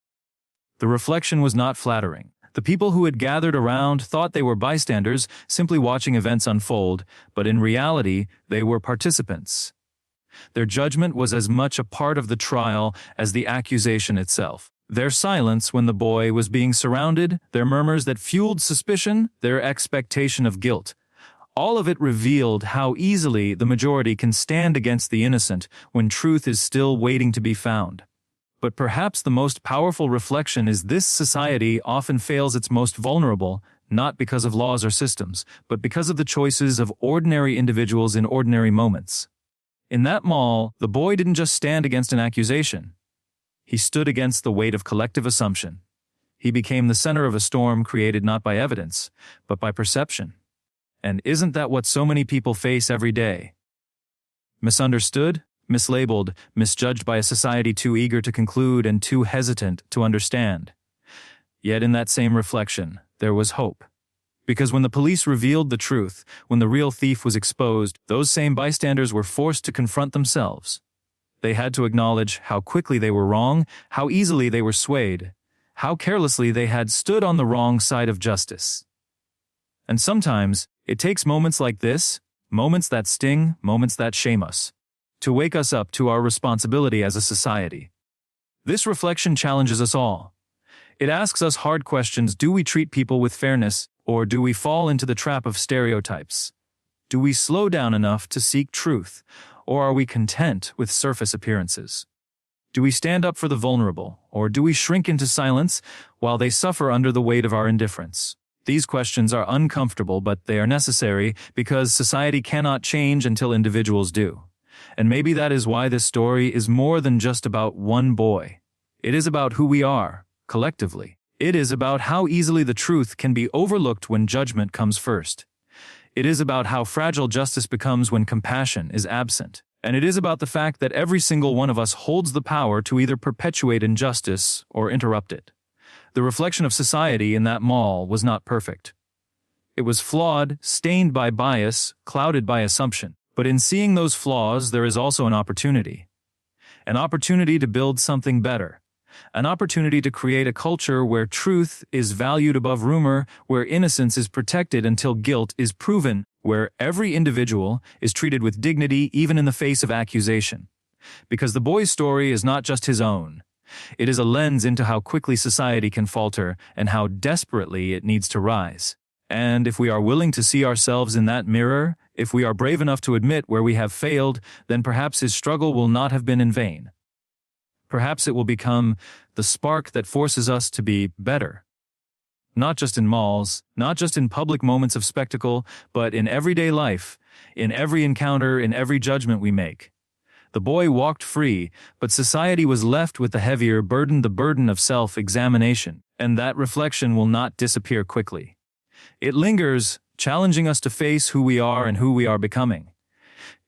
The reflection was not flattering. The people who had gathered around thought they were bystanders, simply watching events unfold, but in reality, they were participants. Their judgment was as much a part of the trial as the accusation itself. Their silence when the boy was being surrounded, their murmurs that fueled suspicion, their expectation of guilt. All of it revealed how easily the majority can stand against the innocent when truth is still waiting to be found. But perhaps the most powerful reflection is this: society often fails its most vulnerable, not because of laws or systems, but because of the choices of ordinary individuals in ordinary moments. In that mall, the boy didn't just stand against an accusation. He stood against the weight of collective assumption. He became the center of a storm created not by evidence, but by perception. And isn't that what so many people face every day? Misunderstood, mislabeled, misjudged by a society too eager to conclude and too hesitant to understand. Yet in that same reflection, there was hope. Because when the police revealed the truth, when the real thief was exposed, those same bystanders were forced to confront themselves. They had to acknowledge how quickly they were wrong, how easily they were swayed, how carelessly they had stood on the wrong side of justice. And sometimes, it takes moments like this, moments that sting, moments that shame us, to wake us up to our responsibility as a society. This reflection challenges us all. It asks us hard questions. Do we treat people with fairness, or do we fall into the trap of stereotypes? Do we slow down enough to seek truth, or are we content with surface appearances? Do we stand up for the vulnerable, or do we shrink into silence while they suffer under the weight of our indifference? These questions are uncomfortable, but they are necessary because society cannot change until individuals do. And maybe that is why this story is more than just about one boy. It is about who we are, collectively. It is about how easily the truth can be overlooked when judgment comes first. It is about how fragile justice becomes when compassion is absent. And it is about the fact that every single one of us holds the power to either perpetuate injustice or interrupt it. The reflection of society in that mall was not perfect. It was flawed, stained by bias, clouded by assumption. But in seeing those flaws, there is also an opportunity. An opportunity to build something better. An opportunity to create a culture where truth is valued above rumor, where innocence is protected until guilt is proven, where every individual is treated with dignity even in the face of accusation. Because the boy's story is not just his own. It is a lens into how quickly society can falter and how desperately it needs to rise. And if we are willing to see ourselves in that mirror, if we are brave enough to admit where we have failed, then perhaps his struggle will not have been in vain. Perhaps it will become the spark that forces us to be better. Not just in malls, not just in public moments of spectacle, but in everyday life, in every encounter, in every judgment we make. The boy walked free, but society was left with the heavier burden, the burden of self-examination, and that reflection will not disappear quickly. It lingers, challenging us to face who we are and who we are becoming.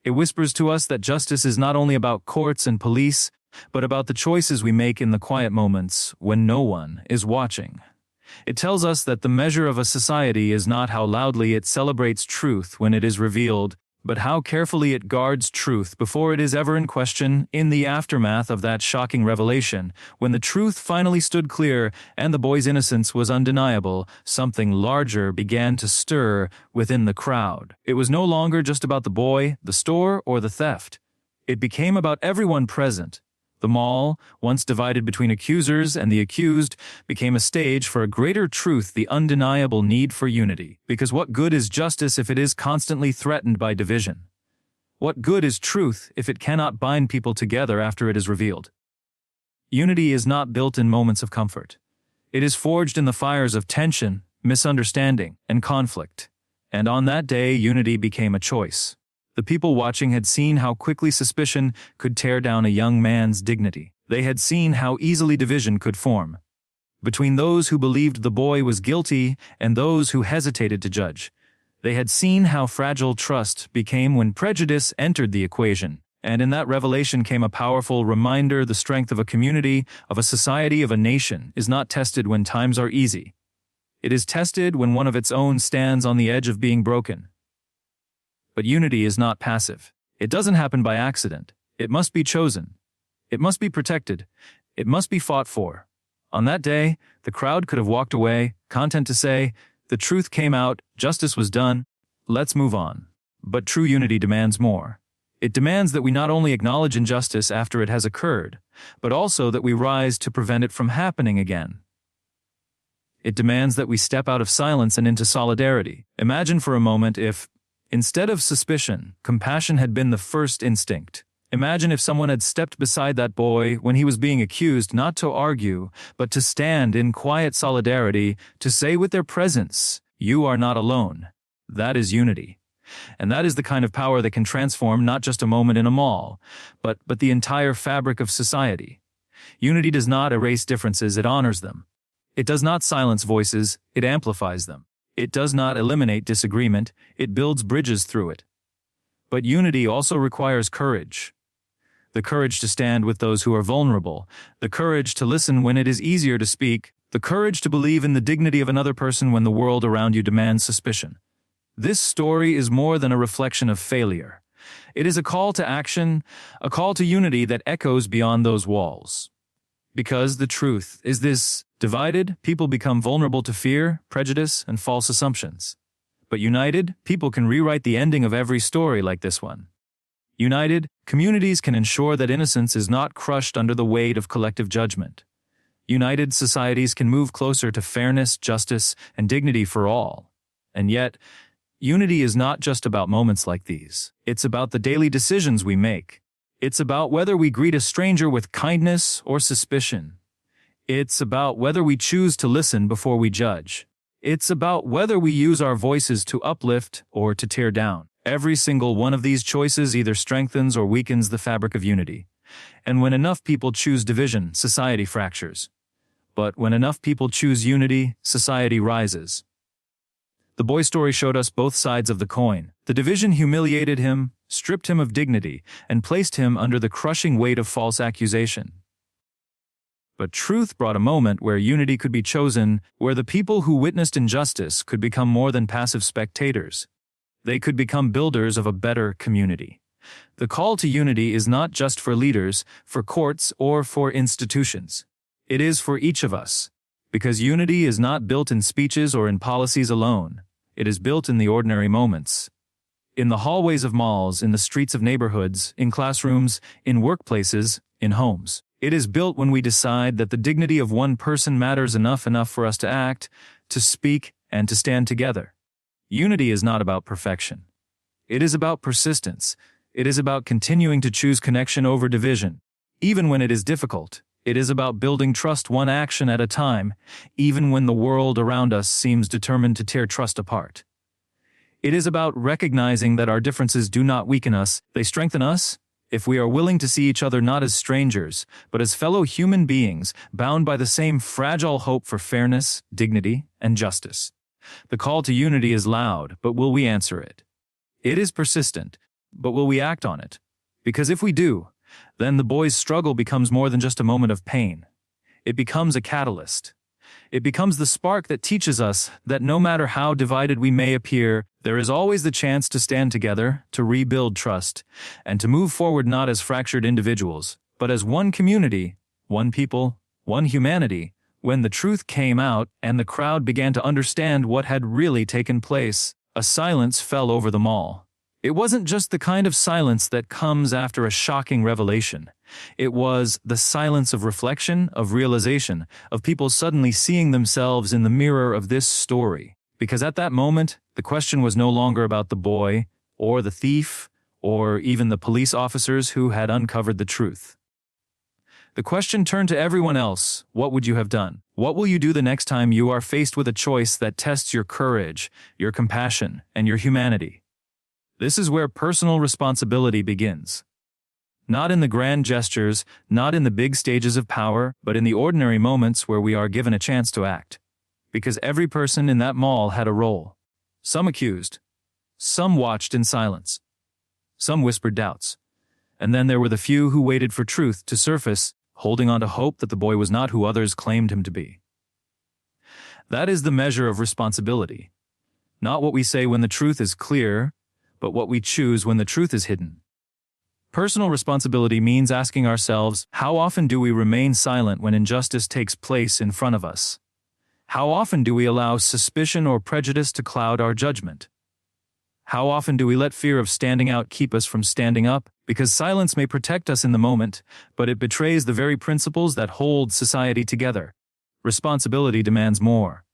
It whispers to us that justice is not only about courts and police, but about the choices we make in the quiet moments when no one is watching. It tells us that the measure of a society is not how loudly it celebrates truth when it is revealed, but how carefully it guards truth before it is ever in question. In the aftermath of that shocking revelation, when the truth finally stood clear and the boy's innocence was undeniable, something larger began to stir within the crowd. It was no longer just about the boy, the store, or the theft. It became about everyone present. The mall, once divided between accusers and the accused, became a stage for a greater truth, the undeniable need for unity. Because what good is justice if it is constantly threatened by division? What good is truth if it cannot bind people together after it is revealed? Unity is not built in moments of comfort. It is forged in the fires of tension, misunderstanding, and conflict. And on that day, unity became a choice. The people watching had seen how quickly suspicion could tear down a young man's dignity. They had seen how easily division could form between those who believed the boy was guilty and those who hesitated to judge. They had seen how fragile trust became when prejudice entered the equation. And in that revelation came a powerful reminder: the strength of a community, of a society, of a nation is not tested when times are easy. It is tested when one of its own stands on the edge of being broken. But unity is not passive. It doesn't happen by accident. It must be chosen. It must be protected. It must be fought for. On that day, the crowd could have walked away, content to say, the truth came out, justice was done, let's move on. But true unity demands more. It demands that we not only acknowledge injustice after it has occurred, but also that we rise to prevent it from happening again. It demands that we step out of silence and into solidarity. Imagine for a moment if, instead of suspicion, compassion had been the first instinct. Imagine if someone had stepped beside that boy when he was being accused, not to argue, but to stand in quiet solidarity, to say with their presence, "You are not alone." That is unity. And that is the kind of power that can transform not just a moment in a mall, but the entire fabric of society. Unity does not erase differences, it honors them. It does not silence voices, it amplifies them. It does not eliminate disagreement, it builds bridges through it. But unity also requires courage. The courage to stand with those who are vulnerable, the courage to listen when it is easier to speak, the courage to believe in the dignity of another person when the world around you demands suspicion. This story is more than a reflection of failure. It is a call to action, a call to unity that echoes beyond those walls. Because the truth is this: divided, people become vulnerable to fear, prejudice, and false assumptions. But united, people can rewrite the ending of every story like this one. United, communities can ensure that innocence is not crushed under the weight of collective judgment. United, societies can move closer to fairness, justice, and dignity for all. And yet, unity is not just about moments like these. It's about the daily decisions we make. It's about whether we greet a stranger with kindness or suspicion. It's about whether we choose to listen before we judge. It's about whether we use our voices to uplift or to tear down. Every single one of these choices either strengthens or weakens the fabric of unity. And when enough people choose division, society fractures. But when enough people choose unity, society rises. The boy's story showed us both sides of the coin. The division humiliated him, stripped him of dignity, and placed him under the crushing weight of false accusation. But truth brought a moment where unity could be chosen, where the people who witnessed injustice could become more than passive spectators. They could become builders of a better community. The call to unity is not just for leaders, for courts, or for institutions. It is for each of us. Because unity is not built in speeches or in policies alone. It is built in the ordinary moments. In the hallways of malls, in the streets of neighborhoods, in classrooms, in workplaces, in homes. It is built when we decide that the dignity of one person matters enough for us to act, to speak, and to stand together. Unity is not about perfection. It is about persistence. It is about continuing to choose connection over division. Even when it is difficult, it is about building trust one action at a time, even when the world around us seems determined to tear trust apart. It is about recognizing that our differences do not weaken us, they strengthen us. If we are willing to see each other not as strangers, but as fellow human beings, bound by the same fragile hope for fairness, dignity, and justice. The call to unity is loud, but will we answer it? It is persistent, but will we act on it? Because if we do, then the boy's struggle becomes more than just a moment of pain. It becomes a catalyst. It becomes the spark that teaches us that no matter how divided we may appear, there is always the chance to stand together, to rebuild trust, and to move forward not as fractured individuals, but as one community, one people, one humanity. When the truth came out and the crowd began to understand what had really taken place, a silence fell over the mall. It wasn't just the kind of silence that comes after a shocking revelation. It was the silence of reflection, of realization, of people suddenly seeing themselves in the mirror of this story. Because at that moment, the question was no longer about the boy, or the thief, or even the police officers who had uncovered the truth. The question turned to everyone else. What would you have done? What will you do the next time you are faced with a choice that tests your courage, your compassion, and your humanity? This is where personal responsibility begins. Not in the grand gestures, not in the big stages of power, but in the ordinary moments where we are given a chance to act. Because every person in that mall had a role. Some accused. Some watched in silence. Some whispered doubts. And then there were the few who waited for truth to surface, holding on to hope that the boy was not who others claimed him to be. That is the measure of responsibility. Not what we say when the truth is clear, but what we choose when the truth is hidden. Personal responsibility means asking ourselves, how often do we remain silent when injustice takes place in front of us? How often do we allow suspicion or prejudice to cloud our judgment? How often do we let fear of standing out keep us from standing up? Because silence may protect us in the moment, but it betrays the very principles that hold society together. Responsibility demands more.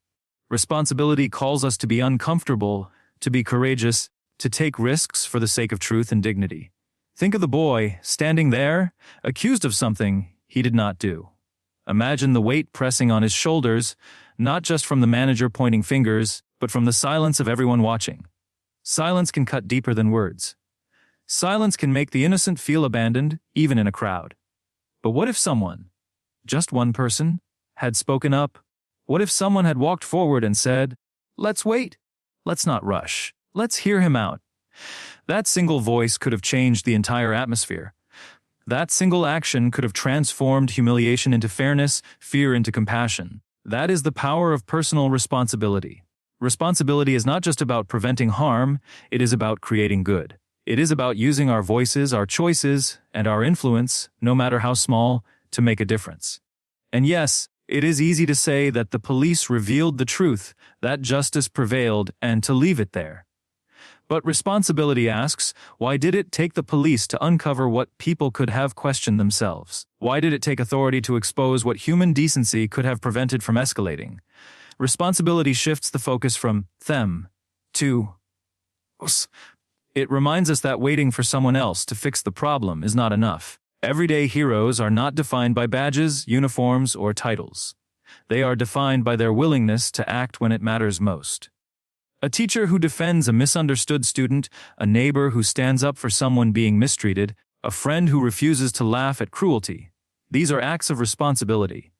Responsibility calls us to be uncomfortable, to be courageous, to take risks for the sake of truth and dignity. Think of the boy, standing there, accused of something he did not do. Imagine the weight pressing on his shoulders, not just from the manager pointing fingers, but from the silence of everyone watching. Silence can cut deeper than words. Silence can make the innocent feel abandoned, even in a crowd. But what if someone, just one person, had spoken up? What if someone had walked forward and said, "Let's wait. Let's not rush. Let's hear him out"? That single voice could have changed the entire atmosphere. That single action could have transformed humiliation into fairness, fear into compassion. That is the power of personal responsibility. Responsibility is not just about preventing harm, it is about creating good. It is about using our voices, our choices, and our influence, no matter how small, to make a difference. And yes, it is easy to say that the police revealed the truth, that justice prevailed, and to leave it there. But responsibility asks, why did it take the police to uncover what people could have questioned themselves? Why did it take authority to expose what human decency could have prevented from escalating? Responsibility shifts the focus from them to us. It reminds us that waiting for someone else to fix the problem is not enough. Everyday heroes are not defined by badges, uniforms, or titles. They are defined by their willingness to act when it matters most. A teacher who defends a misunderstood student, a neighbor who stands up for someone being mistreated, a friend who refuses to laugh at cruelty. These are acts of responsibility.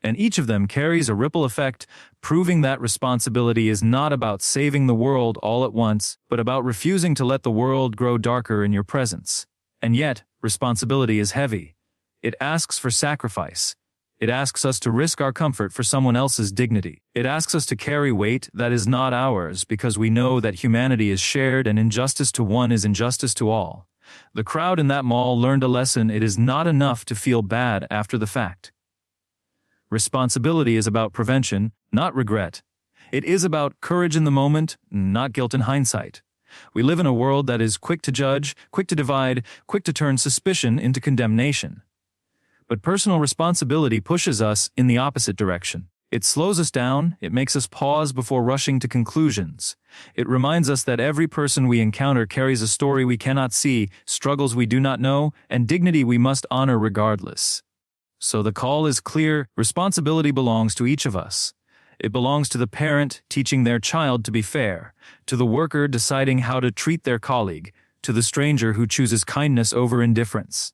And each of them carries a ripple effect, proving that responsibility is not about saving the world all at once, but about refusing to let the world grow darker in your presence. And yet, responsibility is heavy. It asks for sacrifice. It asks us to risk our comfort for someone else's dignity. It asks us to carry weight that is not ours because we know that humanity is shared and injustice to one is injustice to all. The crowd in that mall learned a lesson: it is not enough to feel bad after the fact. Responsibility is about prevention, not regret. It is about courage in the moment, not guilt in hindsight. We live in a world that is quick to judge, quick to divide, quick to turn suspicion into condemnation. But personal responsibility pushes us in the opposite direction. It slows us down, it makes us pause before rushing to conclusions. It reminds us that every person we encounter carries a story we cannot see, struggles we do not know, and dignity we must honor regardless. So the call is clear: responsibility belongs to each of us. It belongs to the parent teaching their child to be fair, to the worker deciding how to treat their colleague, to the stranger who chooses kindness over indifference.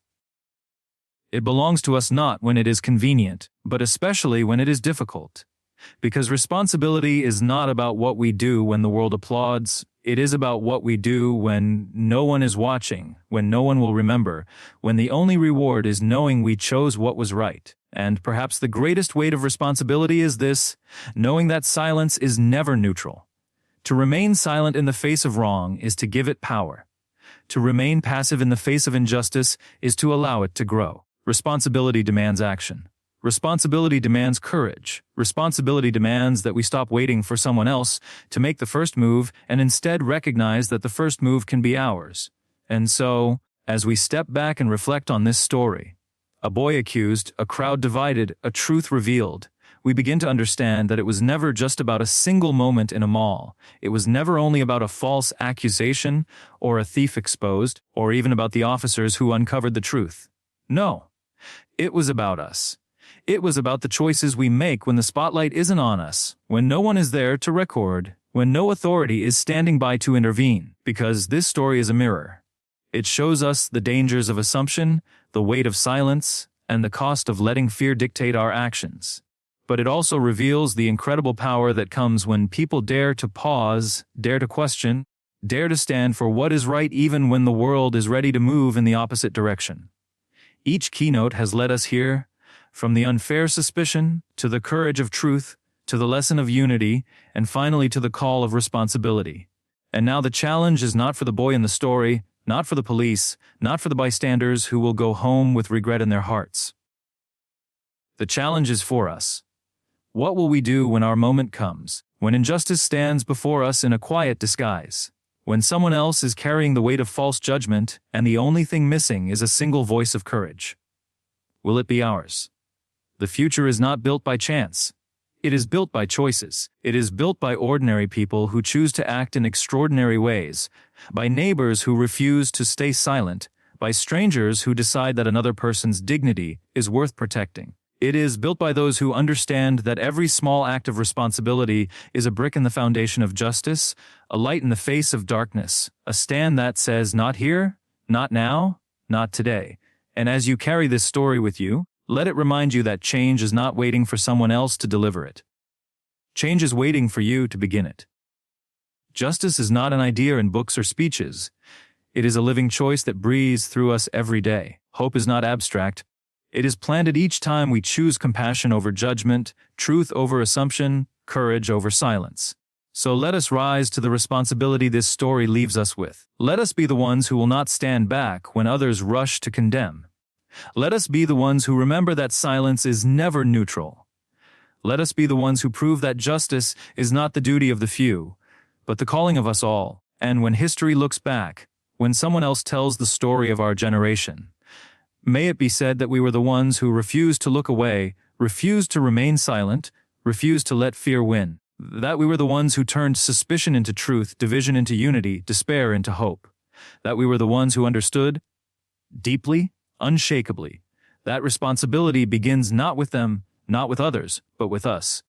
It belongs to us not when it is convenient, but especially when it is difficult. Because responsibility is not about what we do when the world applauds. It is about what we do when no one is watching, when no one will remember, when the only reward is knowing we chose what was right. And perhaps the greatest weight of responsibility is this: knowing that silence is never neutral. To remain silent in the face of wrong is to give it power. To remain passive in the face of injustice is to allow it to grow. Responsibility demands action. Responsibility demands courage. Responsibility demands that we stop waiting for someone else to make the first move and instead recognize that the first move can be ours. And so, as we step back and reflect on this story, a boy accused, a crowd divided, a truth revealed, we begin to understand that it was never just about a single moment in a mall. It was never only about a false accusation or a thief exposed, or even about the officers who uncovered the truth. No, it was about us. It was about the choices we make when the spotlight isn't on us, when no one is there to record, when no authority is standing by to intervene. Because this story is a mirror. It shows us the dangers of assumption, the weight of silence, and the cost of letting fear dictate our actions. But it also reveals the incredible power that comes when people dare to pause, dare to question, dare to stand for what is right even when the world is ready to move in the opposite direction. Each keynote has led us here, from the unfair suspicion, to the courage of truth, to the lesson of unity, and finally to the call of responsibility. And now the challenge is not for the boy in the story, not for the police, not for the bystanders who will go home with regret in their hearts. The challenge is for us. What will we do when our moment comes, when injustice stands before us in a quiet disguise? When someone else is carrying the weight of false judgment, and the only thing missing is a single voice of courage? Will it be ours? The future is not built by chance. It is built by choices. It is built by ordinary people who choose to act in extraordinary ways, by neighbors who refuse to stay silent, by strangers who decide that another person's dignity is worth protecting. It is built by those who understand that every small act of responsibility is a brick in the foundation of justice, a light in the face of darkness, a stand that says, not here, not now, not today. And as you carry this story with you, let it remind you that change is not waiting for someone else to deliver it. Change is waiting for you to begin it. Justice is not an idea in books or speeches. It is a living choice that breathes through us every day. Hope is not abstract. It is planted each time we choose compassion over judgment, truth over assumption, courage over silence. So let us rise to the responsibility this story leaves us with. Let us be the ones who will not stand back when others rush to condemn. Let us be the ones who remember that silence is never neutral. Let us be the ones who prove that justice is not the duty of the few, but the calling of us all. And when history looks back, when someone else tells the story of our generation, may it be said that we were the ones who refused to look away, refused to remain silent, refused to let fear win. That we were the ones who turned suspicion into truth, division into unity, despair into hope. That we were the ones who understood, deeply, unshakably, that responsibility begins not with them, not with others, but with us.